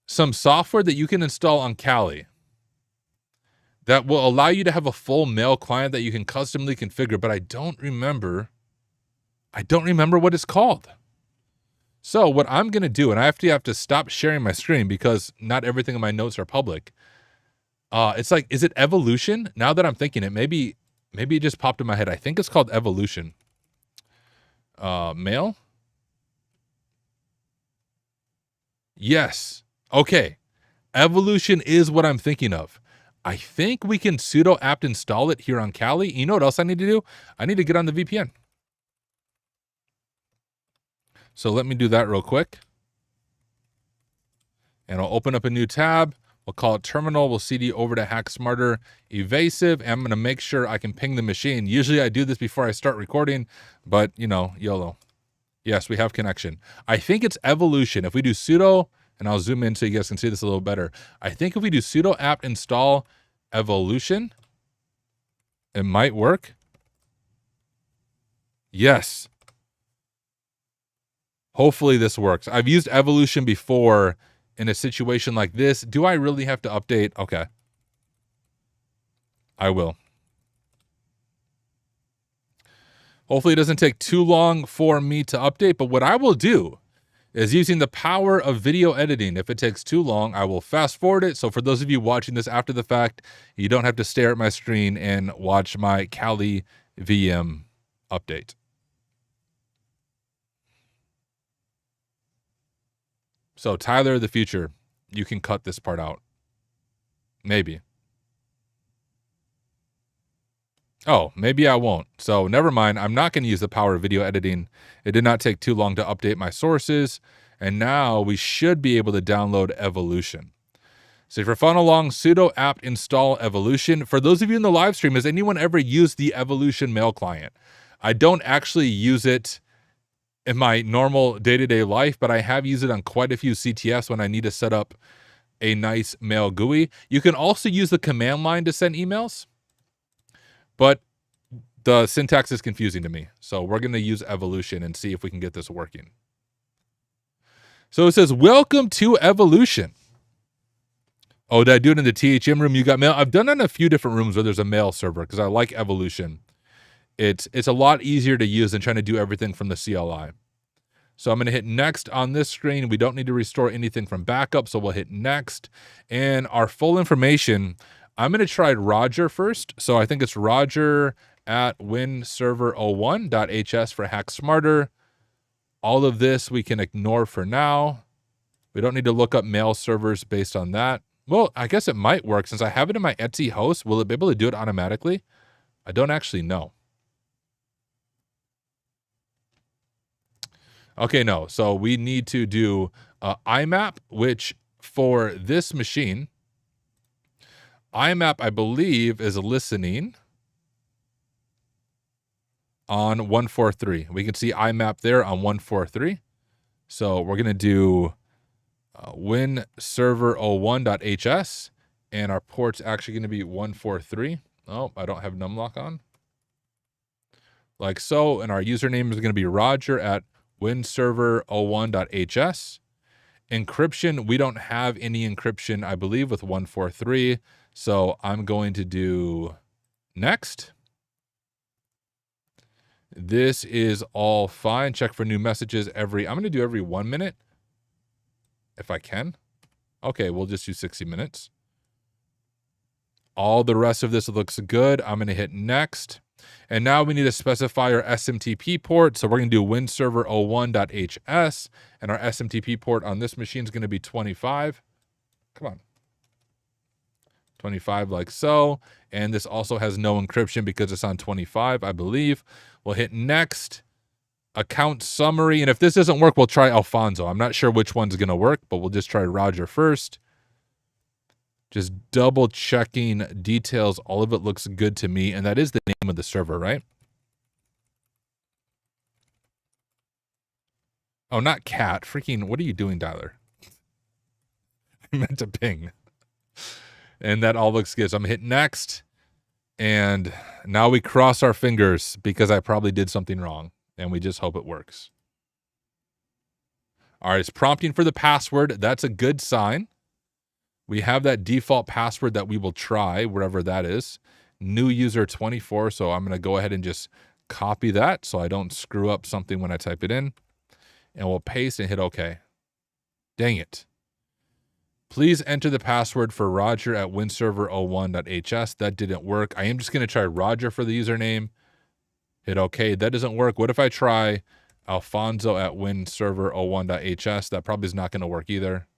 some software that you can install on Kali that will allow you to have a full mail client that you can customly configure, but I don't remember what it's called. So what I'm going to do, and I have to stop sharing my screen because not everything in my notes are public. It's like, is it Evolution? Now that I'm thinking it, maybe it just popped in my head. I think it's called Evolution. Mail? Yes. Okay. Evolution is what I'm thinking of. I think we can sudo apt install it here on Kali. You know what else I need to do? I need to get on the VPN. So let me do that real quick. And I'll open up a new tab. We'll call it terminal. We'll CD over to HackSmarter Evasive. And I'm going to make sure I can ping the machine. Usually I do this before I start recording, but you know, YOLO. Yes, we have connection. I think it's Evolution. If we do sudo, and I'll zoom in so you guys can see this a little better. I think if we do sudo apt install Evolution, it might work. Yes. Hopefully this works. I've used Evolution before in a situation like this. Do I really have to update? Okay. I will. Hopefully it doesn't take too long for me to update, but what I will do is using the power of video editing. If it takes too long, I will fast forward it. So for those of you watching this after the fact, you don't have to stare at my screen and watch my Kali VM update. So Tyler of the future, you can cut this part out. Maybe. Oh, maybe I won't. So never mind. I'm not going to use the power of video editing. It did not take too long to update my sources. And now we should be able to download Evolution. So if you're following along, sudo apt install Evolution. For those of you in the live stream, has anyone ever used the Evolution mail client? I don't actually use it in my normal day-to-day life, but I have used it on quite a few CTFs when I need to set up a nice mail GUI. You can also use the command line to send emails, but the syntax is confusing to me. So we're going to use Evolution and see if we can get this working. So it says, welcome to Evolution. Oh, did I do it in the THM room? You got mail? I've done it in a few different rooms where there's a mail server because I like Evolution. It's a lot easier to use than trying to do everything from the CLI. So I'm going to hit next on this screen. We don't need to restore anything from backup, so we'll hit next. And our full information, I'm going to try Roger first. So I think it's Roger at winserver01.hs for HackSmarter. All of this we can ignore for now. We don't need to look up mail servers based on that. Well, I guess it might work since I have it in my Etsy host. Will it be able to do it automatically? I don't actually know. Okay, no. So we need to do IMAP, which for this machine, IMAP, I believe, is listening on 143. We can see IMAP there on 143. So we're going to do winserver01.hs, and our port's actually going to be 143. Oh, I don't have numlock on. like so. And our username is going to be Roger at winserver01.hs. Encryption, we don't have any encryption, I believe, with 143. So I'm going to do next. This is all fine. Check for new messages I'm going to do every 1 minute if I can. Okay, we'll just do 60 minutes. All the rest of this looks good. I'm going to hit next. And now we need to specify our SMTP port. So we're going to do winserver01.hs. And our SMTP port on this machine is going to be 25. Come on. 25 like so. And this also has no encryption because it's on 25, I believe. We'll hit next. Account summary. And if this doesn't work, we'll try Alfonso. I'm not sure which one's going to work, but we'll just try Roger first. Just double checking details. All of it looks good to me. And that is the name of the server, right? Oh, not cat. Freaking, what are you doing, Tyler? I meant to ping. And that all looks good. So I'm going to hit next. And now we cross our fingers because I probably did something wrong. And we just hope it works. All right, it's prompting for the password. That's a good sign. We have that default password that we will try, wherever that is. New user 24, so I'm going to go ahead and just copy that so I don't screw up something when I type it in. And we'll paste and hit OK. Dang it. Please enter the password for Roger at winserver01.hs. That didn't work. I am just going to try Roger for the username. Hit OK. That doesn't work. What if I try Alfonso at winserver01.hs? That probably is not going to work either.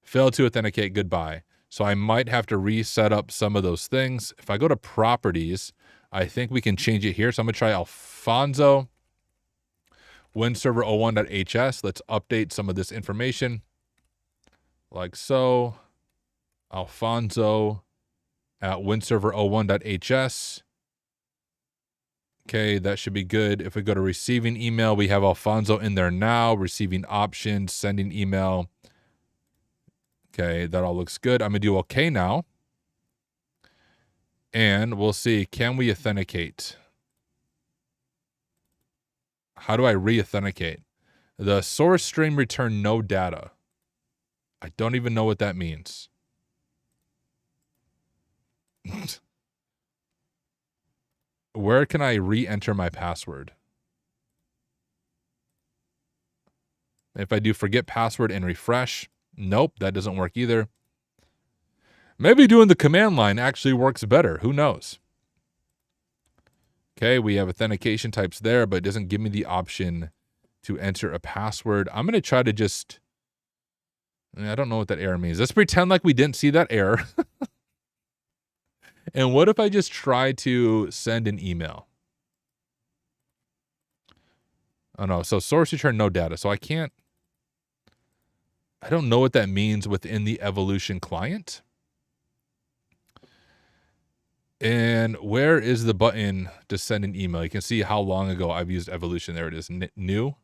Failed to authenticate, goodbye. So I might have to reset up some of those things. If I go to properties, I think we can change it here. So I'm going to try Alfonso, winserver01.hs. Let's update some of this information. Like so. Alfonso at winserver01.hs. Okay, that should be good. If we go to receiving email, we have Alfonso in there now. Receiving options, sending email. Okay, that all looks good. I'm going to do OK now. And we'll see, can we authenticate? How do I re-authenticate? The source stream returned no data. I don't even know what that means. Where can I re-enter my password? If I do forget password and refresh, nope, that doesn't work either. Maybe doing the command line actually works better. Who knows? Okay, we have authentication types there, but it doesn't give me the option to enter a password. I'm going to try to just... I don't know what that error means. Let's pretend like we didn't see that error. And what if I just try to send an email? Oh, no. So source return no data. So I can't... I don't know what that means within the Evolution client. And where is the button to send an email? You can see how long ago I've used Evolution. There it is, new.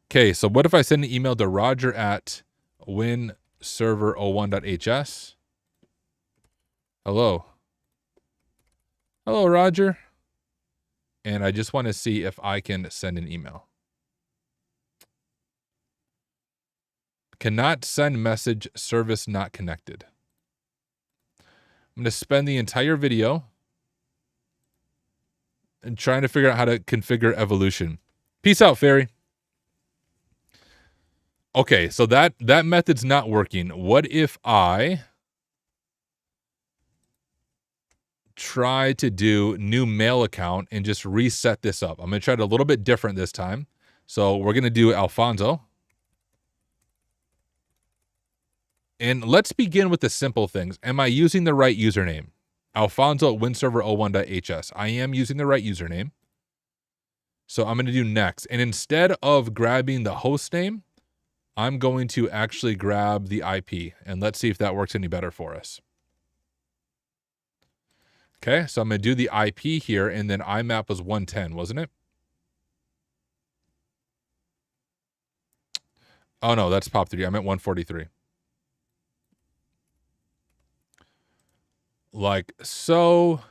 Okay, so what if I send an email to Roger at winserver01.hs? Hello. Hello, Roger. And I just want to see if I can send an email. Cannot send message, service not connected. I'm going to spend the entire video and trying to figure out how to configure Evolution. Peace out, Fairy. Okay, so that method's not working. What if I try to do new mail account and just reset this up? I'm going to try it a little bit different this time. So we're going to do Alfonso. And let's begin with the simple things. Am I using the right username? Alfonso at winserver01.hs. I am using the right username. So I'm going to do next. And instead of grabbing the host name, I'm going to actually grab the IP. And let's see if that works any better for us. Okay, so I'm going to do the IP here. And then IMAP was 110, wasn't it? Oh, no, that's POP3. I meant 143. Like so.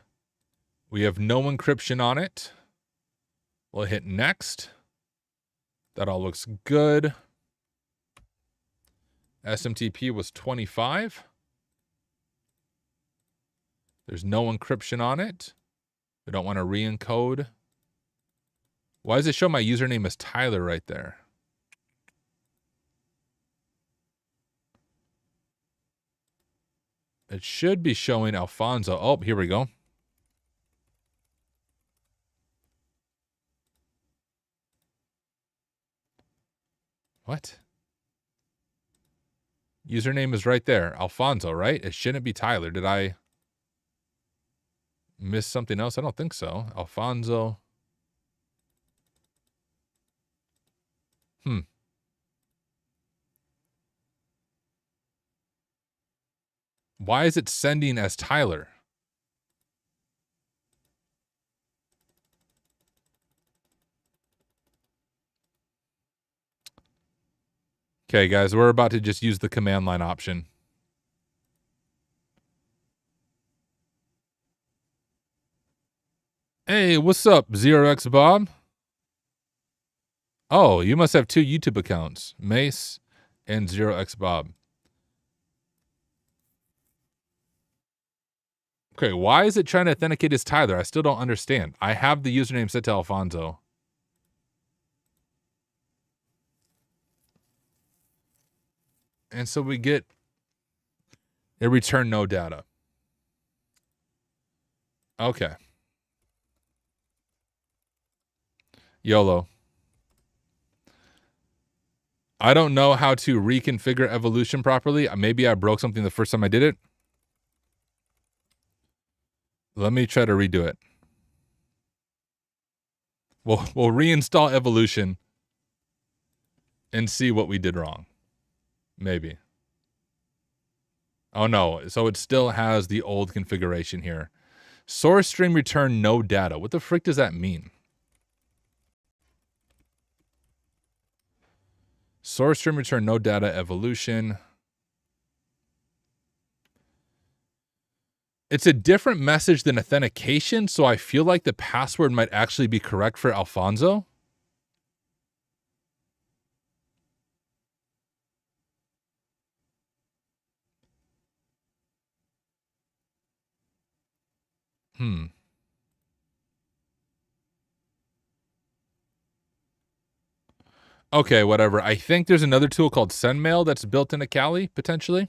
We have no encryption on it. We'll hit next. That all looks good. SMTP was 25. There's no encryption on it. We don't want to re-encode. Why does it show my username as Tyler right there? It should be showing Alfonso. Oh, here we go. What? Username is right there. Alfonso, right? It shouldn't be Tyler. Did I miss something else? I don't think so. Alfonso. Why is it sending as Tyler? Okay, guys, we're about to just use the command line option. Hey, what's up, 0x Bob? Oh, you must have two YouTube accounts, Mace and 0x Bob. Okay, why is it trying to authenticate as Tyler? I still don't understand. I have the username set to Alfonso. And so we get a return no data. Okay. YOLO. I don't know how to reconfigure evolution properly. Maybe I broke something the first time I did it. Let me try to redo it. We'll reinstall evolution and see what we did wrong. Maybe. Oh no, so it still has the old configuration here. Source stream return no data. What the frick does that mean? Source stream return no data evolution. It's a different message than authentication, so I feel like the password might actually be correct for Alfonso. Okay, whatever. I think there's another tool called SendMail that's built into Kali, potentially.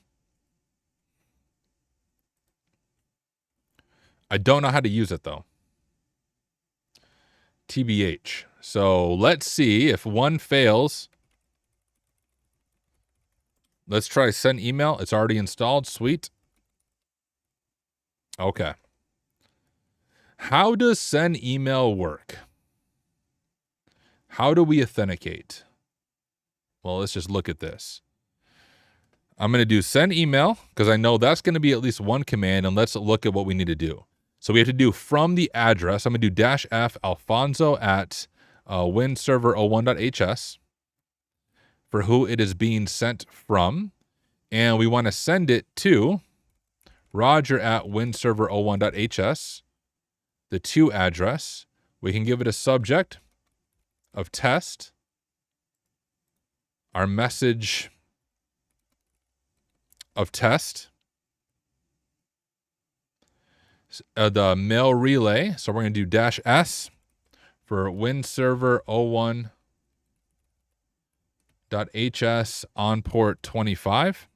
I don't know how to use it, though. TBH. So let's see if one fails. Let's try send email. It's already installed. Sweet. Okay. How does send email work? How do we authenticate? Well, let's just look at this. I'm going to do send email because I know that's going to be at least one command, and let's look at what we need to do. So we have to do from the address. I'm going to do -f alfonso at winserver01.hs for who it is being sent from. And we want to send it to Roger at winserver01.hs, the to address. We can give it a subject of test, our message of test, the mail relay. So we're going to do -s for winserver01.hs on port 25.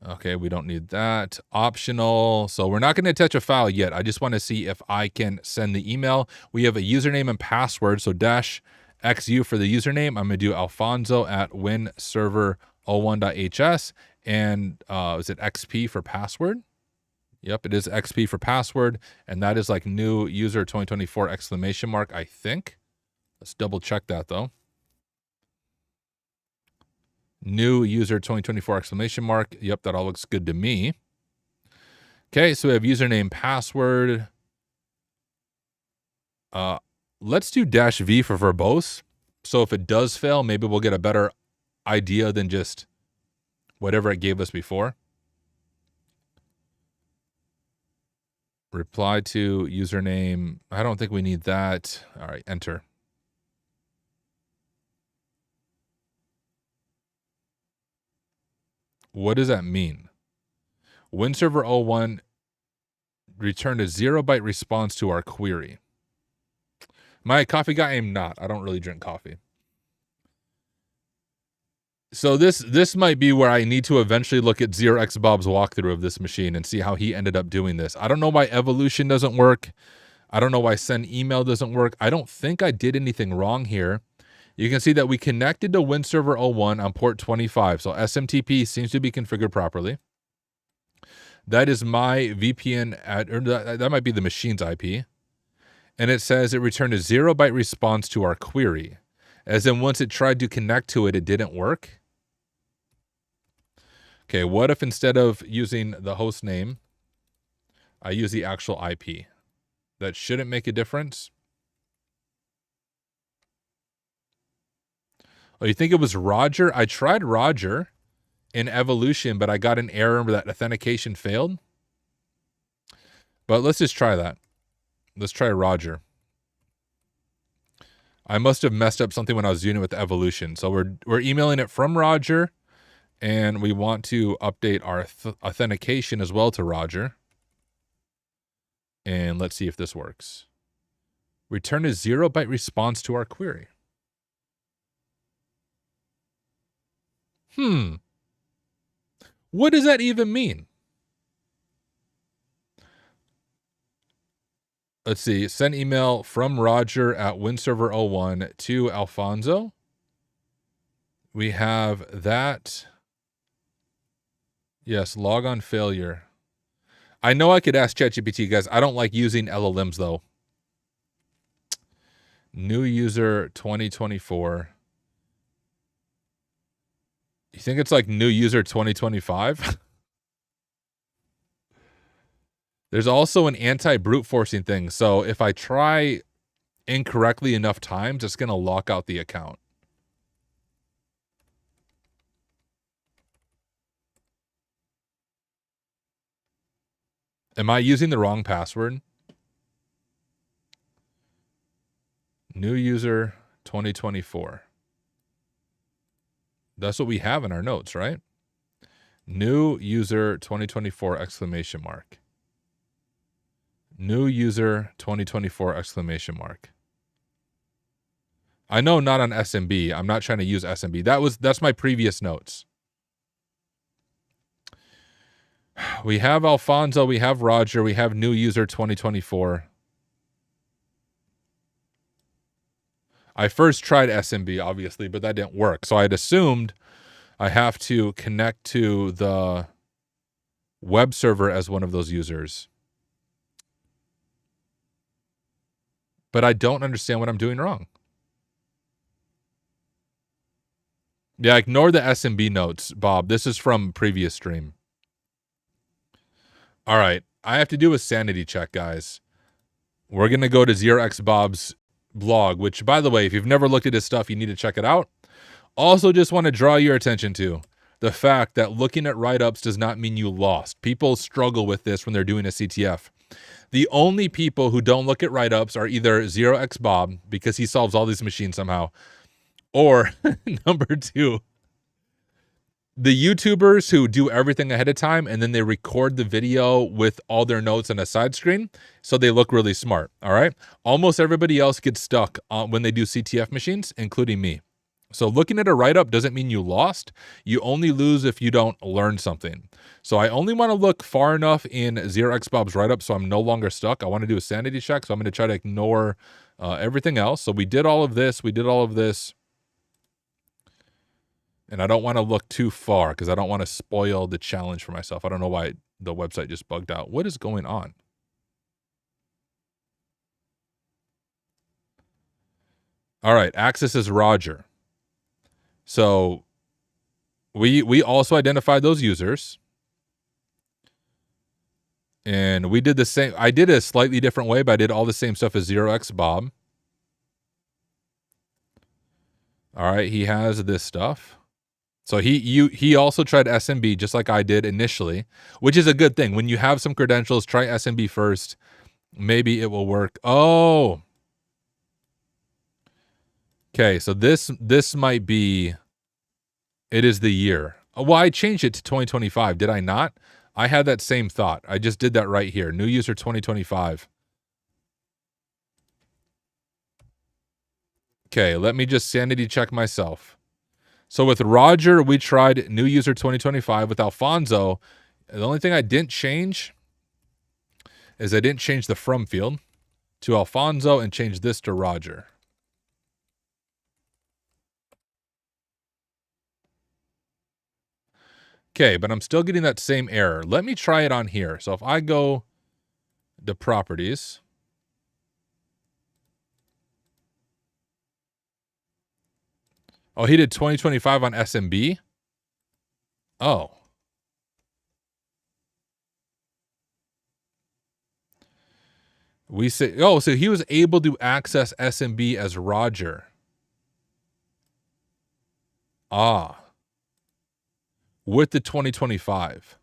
Okay, we don't need that. Optional. So we're not going to attach a file yet. I just want to see if I can send the email. We have a username and password. So -xu for the username. I'm going to do alfonso at winserver01.hs. And is it XP for password? Yep, it is XP for password. And that is like new user 2024 exclamation mark, I think. Let's double check that though. New user 2024 exclamation mark. Yep, that all looks good to me. Okay, so we have username, password. Let's do -v for verbose. So if it does fail, maybe we'll get a better idea than just whatever it gave us before. Reply to username. I don't think we need that. All right, enter. What does that mean? WinServer01 returned a 0-byte response to our query. Am I a coffee guy? I am not. I don't really drink coffee. So this might be where I need to eventually look at 0xBob's walkthrough of this machine and see how he ended up doing this. I don't know why evolution doesn't work. I don't know why send email doesn't work. I don't think I did anything wrong here. You can see that we connected to WinServer01 on port 25. So SMTP seems to be configured properly. That is my VPN, or that might be the machine's IP. And it says it returned a 0-byte response to our query. As in once it tried to connect to it, it didn't work. Okay, what if instead of using the host name, I use the actual IP? That shouldn't make a difference. Oh, you think it was Roger? I tried Roger in evolution, but I got an error that authentication failed. But let's just try that. Let's try Roger. I must have messed up something when I was doing it with evolution. So we're emailing it from Roger, and we want to update our authentication as well to Roger. And let's see if this works. Return a 0-byte response to our query. What does that even mean? Let's see. Send email from Roger at WinServer01 to Alfonso. We have that. Yes, logon failure. I know I could ask ChatGPT, guys. I don't like using LLMs, though. New user 2024. You think it's like new user 2025? There's also an anti-brute forcing thing. So if I try incorrectly enough times, it's going to lock out the account. Am I using the wrong password? New user 2024. That's what we have in our notes, right? New user 2024 exclamation mark. New user 2024 exclamation mark. I know not on SMB. I'm not trying to use SMB. That's my previous notes. We have Alfonso, we have Roger, we have new user 2024. I first tried SMB, obviously, but that didn't work. So I had assumed I have to connect to the web server as one of those users. But I don't understand what I'm doing wrong. Yeah, ignore the SMB notes, Bob. This is from previous stream. All right. I have to do a sanity check, guys. We're going to go to 0xBob's blog, which, by the way, if you've never looked at his stuff, you need to check it out. Also, just want to draw your attention to the fact that looking at write-ups does not mean you lost. People struggle with this when they're doing a CTF. The only people who don't look at write-ups are either 0xBob, because he solves all these machines somehow, or number two, the YouTubers who do everything ahead of time and then they record the video with all their notes on a side screen so they look really smart, all right? Almost everybody else gets stuck when they do CTF machines, including me. So looking at a write-up doesn't mean you lost. You only lose if you don't learn something. So I only want to look far enough in 0xBob's write-up so I'm no longer stuck. I want to do a sanity check, so I'm going to try to ignore everything else. So we did all of this. We did all of this. And I don't want to look too far because I don't want to spoil the challenge for myself. I don't know why the website just bugged out. What is going on? All right, access is Roger. So we also identified those users. And we did the same. I did it a slightly different way, but I did all the same stuff as 0xBob. All right, he has this stuff. So he also tried SMB just like I did initially, which is a good thing. When you have some credentials, try SMB first. Maybe it will work. Oh. Okay, so this might be, it is the year. Well, I changed it to 2025, did I not? I had that same thought. I just did that right here. New user 2025. Okay, let me just sanity check myself. So with Roger, we tried new user 2025. With Alfonso, the only thing I didn't change is I didn't change the from field to Alfonso and change this to Roger. Okay, but I'm still getting that same error. Let me try it on here. So if I go to properties, oh, he did 2025 on SMB? Oh. We say, oh, so he was able to access SMB as Roger. Ah. With the 2025.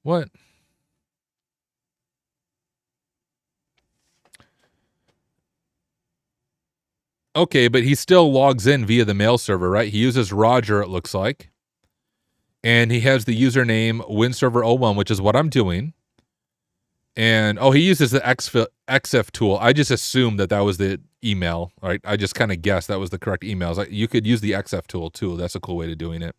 What? Okay, but he still logs in via the mail server, right? He uses Roger, it looks like. And he has the username WinServer01, which is what I'm doing. And, oh, he uses the XF tool. I just assumed that was the email, right? I just kind of guessed that was the correct email. Like, you could use the XF tool, too. That's a cool way of doing it.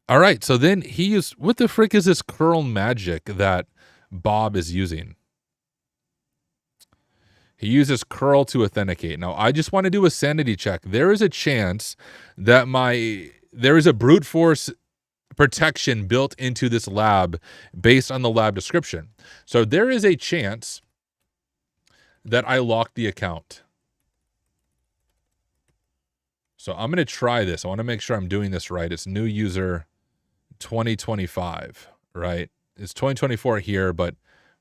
All right, so then he used, what the frick is this curl magic that Bob is using? He uses curl to authenticate. Now, I just want to do a sanity check. There is a chance that there is a brute force protection built into this lab based on the lab description. So there is a chance that I locked the account. So I'm going to try this. I want to make sure I'm doing this right. It's new user 2025, right? It's 2024 here, but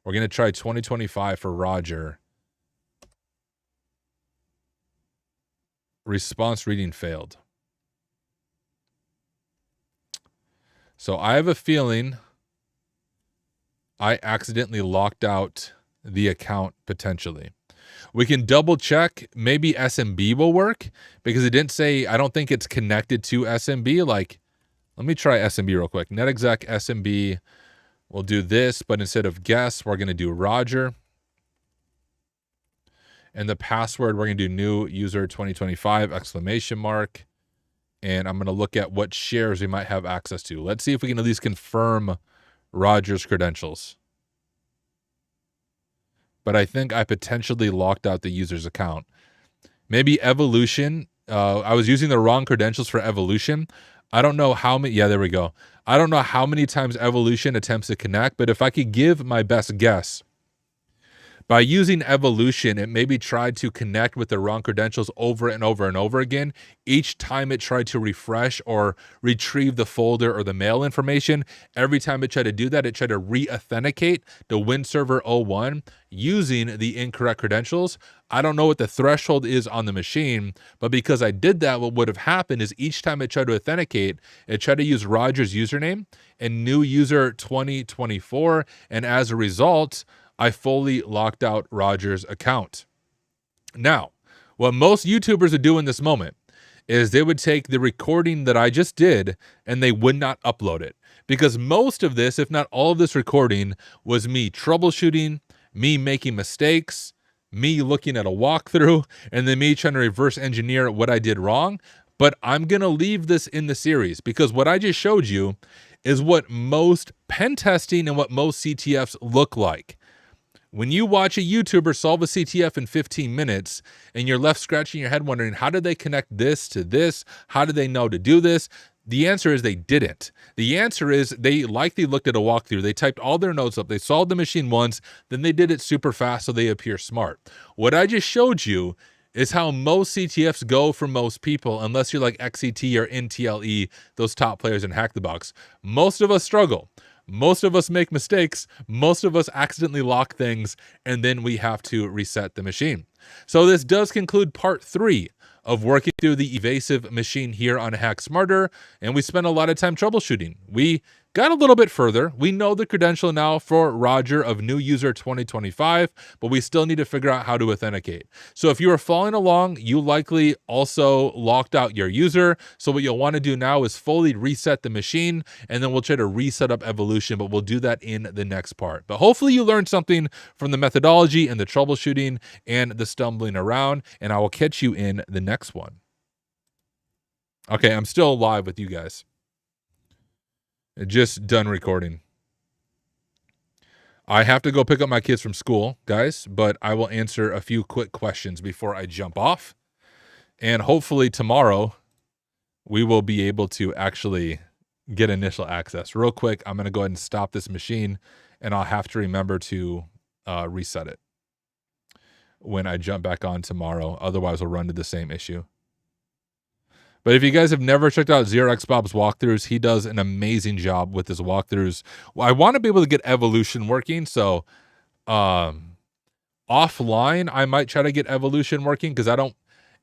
we're going to try 2025 for Roger. Response reading failed. So I have a feeling I accidentally locked out the account potentially. We can double check. Maybe SMB will work because it didn't say, I don't think it's connected to SMB. Like, let me try SMB real quick. NetExec SMB. We'll do this, but instead of guess, we're going to do Roger. And the password, we're going to do new user 2025 exclamation mark. And I'm going to look at what shares we might have access to. Let's see if we can at least confirm Roger's credentials. But I think I potentially locked out the user's account. Maybe Evolution. I was using the wrong credentials for Evolution. I don't know how many. Yeah, there we go. I don't know how many times Evolution attempts to connect, but if I could give my best guess, by using Evolution, it maybe tried to connect with the wrong credentials over and over and over again. Each time it tried to refresh or retrieve the folder or the mail information, every time it tried to do that, it tried to re-authenticate the WinServer01 using the incorrect credentials. I don't know what the threshold is on the machine, but because I did that, what would have happened is each time it tried to authenticate, it tried to use Roger's username and new user 2024, and as a result, I fully locked out Roger's account. Now, what most YouTubers would do in this moment is they would take the recording that I just did and they would not upload it. Because most of this, if not all of this recording, was me troubleshooting, me making mistakes, me looking at a walkthrough, and then me trying to reverse engineer what I did wrong. But I'm going to leave this in the series because what I just showed you is what most pen testing and what most CTFs look like. When you watch a YouTuber solve a CTF in 15 minutes and you're left scratching your head wondering, how did they connect this to this? How did they know to do this? The answer is they didn't. The answer is they likely looked at a walkthrough. They typed all their notes up. They solved the machine once, then they did it super fast so they appear smart. What I just showed you is how most CTFs go for most people, unless you're like XCT or NTLE, those top players in Hack the Box. Most of us struggle. Most of us make mistakes. Most of us accidentally lock things, and then we have to reset the machine. So this does conclude part 3 of working through the evasive machine here on Hack Smarter, and we spent a lot of time troubleshooting. We got a little bit further. We know the credential now for Roger of new user 2025, but we still need to figure out how to authenticate. So if you are following along, you likely also locked out your user. So what you'll want to do now is fully reset the machine, and then we'll try to reset up evolution, but we'll do that in the next part. But hopefully you learned something from the methodology and the troubleshooting and the stumbling around, and I will catch you in the next one. Okay, I'm still live with you guys. Just done recording. I have to go pick up my kids from school, guys, but I will answer a few quick questions before I jump off. And hopefully tomorrow we will be able to actually get initial access. Real quick, I'm going to go ahead and stop this machine, and I'll have to remember to reset it when I jump back on tomorrow. Otherwise, we'll run into the same issue. But if you guys have never checked out Xerox Bob's walkthroughs, he does an amazing job with his walkthroughs. Well, I want to be able to get evolution working, so offline, I might try to get evolution working, because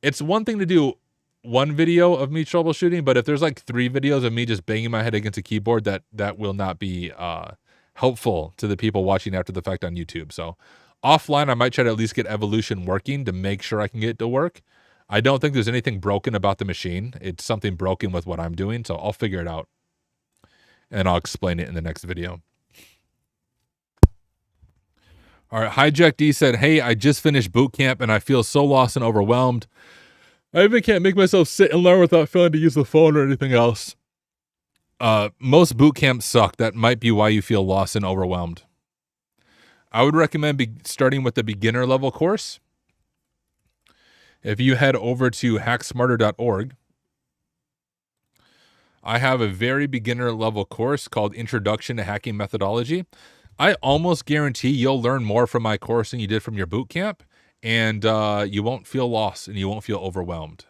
it's one thing to do one video of me troubleshooting, but if there's like 3 videos of me just banging my head against a keyboard, that will not be helpful to the people watching after the fact on YouTube. So offline, I might try to at least get evolution working to make sure I can get it to work. I don't think there's anything broken about the machine. It's something broken with what I'm doing, so I'll figure it out. And I'll explain it in the next video. All right, Hijack D said, hey, I just finished boot camp and I feel so lost and overwhelmed. I even can't make myself sit and learn without feeling to use the phone or anything else. Most boot camps suck. That might be why you feel lost and overwhelmed. I would recommend starting with the beginner level course. If you head over to hacksmarter.org, I have a very beginner level course called Introduction to Hacking Methodology. I almost guarantee you'll learn more from my course than you did from your boot camp, and you won't feel lost and you won't feel overwhelmed.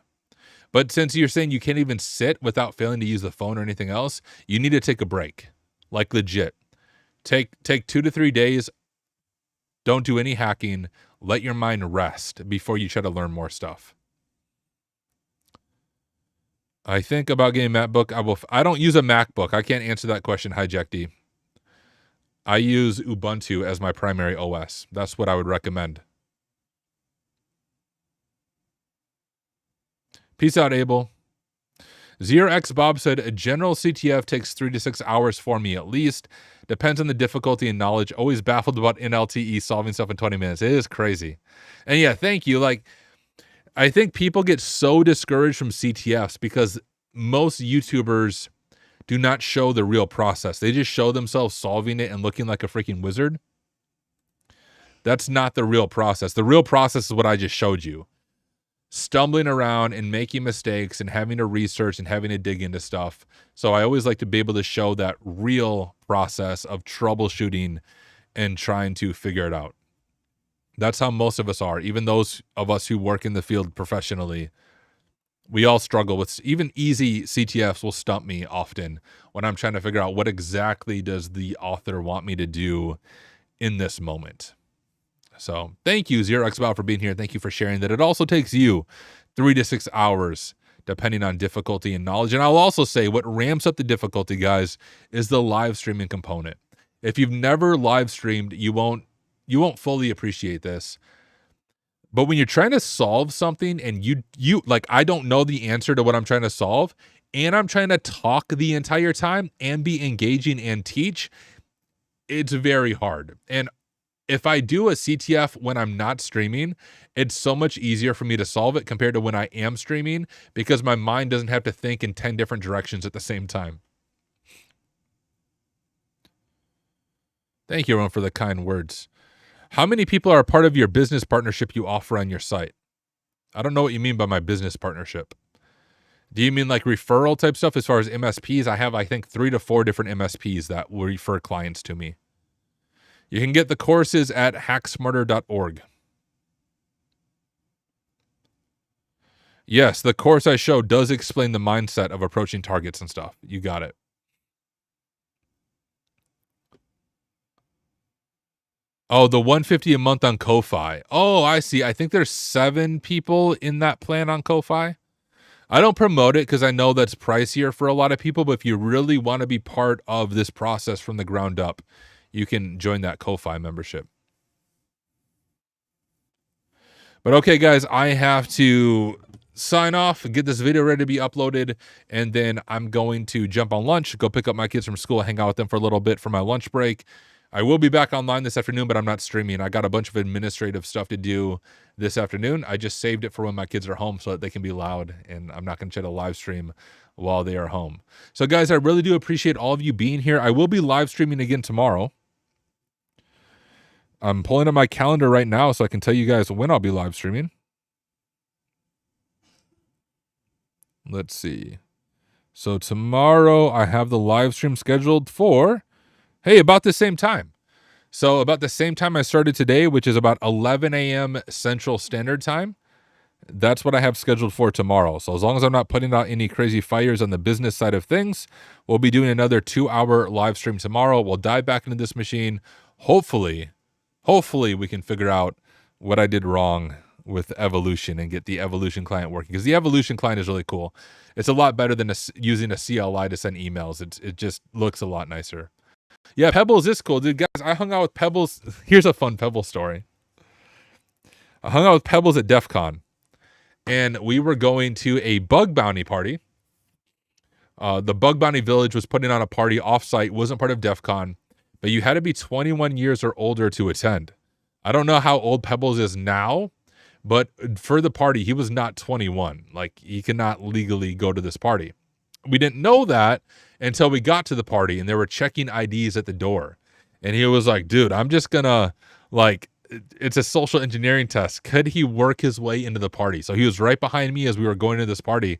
But since you're saying you can't even sit without failing to use the phone or anything else, you need to take a break. Like legit. Take 2 to 3 days. Don't do any hacking. Let your mind rest before you try to learn more stuff. I think about getting a MacBook. I don't use a MacBook. I can't answer that question, Hijack D. I use Ubuntu as my primary OS. That's what I would recommend. Peace out, Abel. ZeroX Bob said, a general CTF takes 3 to 6 hours for me at least. Depends on the difficulty and knowledge. Always baffled about NLTE solving stuff in 20 minutes. It is crazy. And yeah, thank you. Like, I think people get so discouraged from CTFs because most YouTubers do not show the real process. They just show themselves solving it and looking like a freaking wizard. That's not the real process. The real process is what I just showed you. Stumbling around and making mistakes and having to research and having to dig into stuff. So I always like to be able to show that real process of troubleshooting and trying to figure it out. That's how most of us are. Even those of us who work in the field professionally, we all struggle with, even easy CTFs will stump me often when I'm trying to figure out what exactly does the author want me to do in this moment. So thank you, ZeroXBow, for being here. Thank you for sharing that. It also takes you 3 to 6 hours, depending on difficulty and knowledge. And I'll also say what ramps up the difficulty, guys, is the live streaming component. If you've never live streamed, you won't fully appreciate this. But when you're trying to solve something and you like, I don't know the answer to what I'm trying to solve, and I'm trying to talk the entire time and be engaging and teach, it's very hard. And if I do a CTF when I'm not streaming, it's so much easier for me to solve it compared to when I am streaming, because my mind doesn't have to think in 10 different directions at the same time. Thank you, everyone, for the kind words. How many people are a part of your business partnership you offer on your site? I don't know what you mean by my business partnership. Do you mean like referral type stuff? As far as MSPs, I have, I think, 3 to 4 different MSPs that will refer clients to me. You can get the courses at hacksmarter.org. Yes, the course I showed does explain the mindset of approaching targets and stuff. You got it. Oh, the 150 a month on Ko-Fi. Oh, I see. I think there's 7 people in that plan on Ko-Fi. I don't promote it because I know that's pricier for a lot of people, but if you really want to be part of this process from the ground up, you can join that Ko-Fi membership. But okay, guys, I have to sign off and get this video ready to be uploaded, and then I'm going to jump on lunch, go pick up my kids from school, hang out with them for a little bit for my lunch break. I will be back online this afternoon, but I'm not streaming. I got a bunch of administrative stuff to do this afternoon. I just saved it for when my kids are home so that they can be loud, and I'm not going to try to live stream while they are home. So guys, I really do appreciate all of you being here. I will be live streaming again tomorrow. I'm pulling up my calendar right now so I can tell you guys when I'll be live streaming. Let's see. So tomorrow I have the live stream scheduled for, hey, about the same time. So about the same time I started today, which is about 11 a.m. Central Standard Time. That's what I have scheduled for tomorrow. So as long as I'm not putting out any crazy fires on the business side of things, we'll be doing another 2-hour live stream tomorrow. We'll dive back into this machine. Hopefully we can figure out what I did wrong with Evolution and get the Evolution client working, because the Evolution client is really cool. It's a lot better than using a CLI to send emails. It just looks a lot nicer. Yeah, Pebbles is cool, dude. Guys, I hung out with Pebbles. Here's a fun Pebbles story. I hung out with Pebbles at DEF CON, and we were going to a bug bounty party. The Bug Bounty Village was putting on a party offsite, wasn't part of DEF CON, but you had to be 21 years or older to attend. I don't know how old Pebbles is now, but for the party, he was not 21. Like, he cannot legally go to this party. We didn't know that until we got to the party and they were checking IDs at the door. And he was like, dude, I'm just gonna, like, it's a social engineering test. Could he work his way into the party? So he was right behind me as we were going to this party.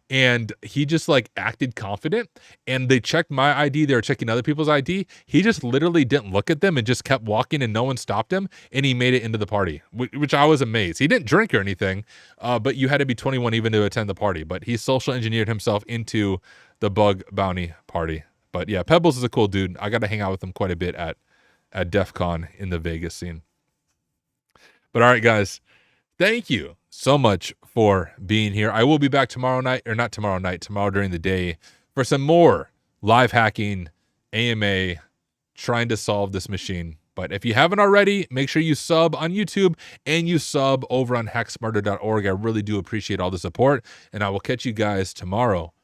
And he just like acted confident, and they checked my ID. They were checking other people's ID. He just literally didn't look at them and just kept walking, and no one stopped him. And he made it into the party, which I was amazed. He didn't drink or anything, but you had to be 21 even to attend the party. But he social engineered himself into the bug bounty party. But yeah, Pebbles is a cool dude. I got to hang out with him quite a bit at DEF CON in the Vegas scene. But all right, guys, thank you so much for being here. I will be back tomorrow night, or not tomorrow night, tomorrow during the day, for some more live hacking, AMA, trying to solve this machine. But if you haven't already, make sure you sub on YouTube and you sub over on hacksmarter.org. I really do appreciate all the support, and I will catch you guys tomorrow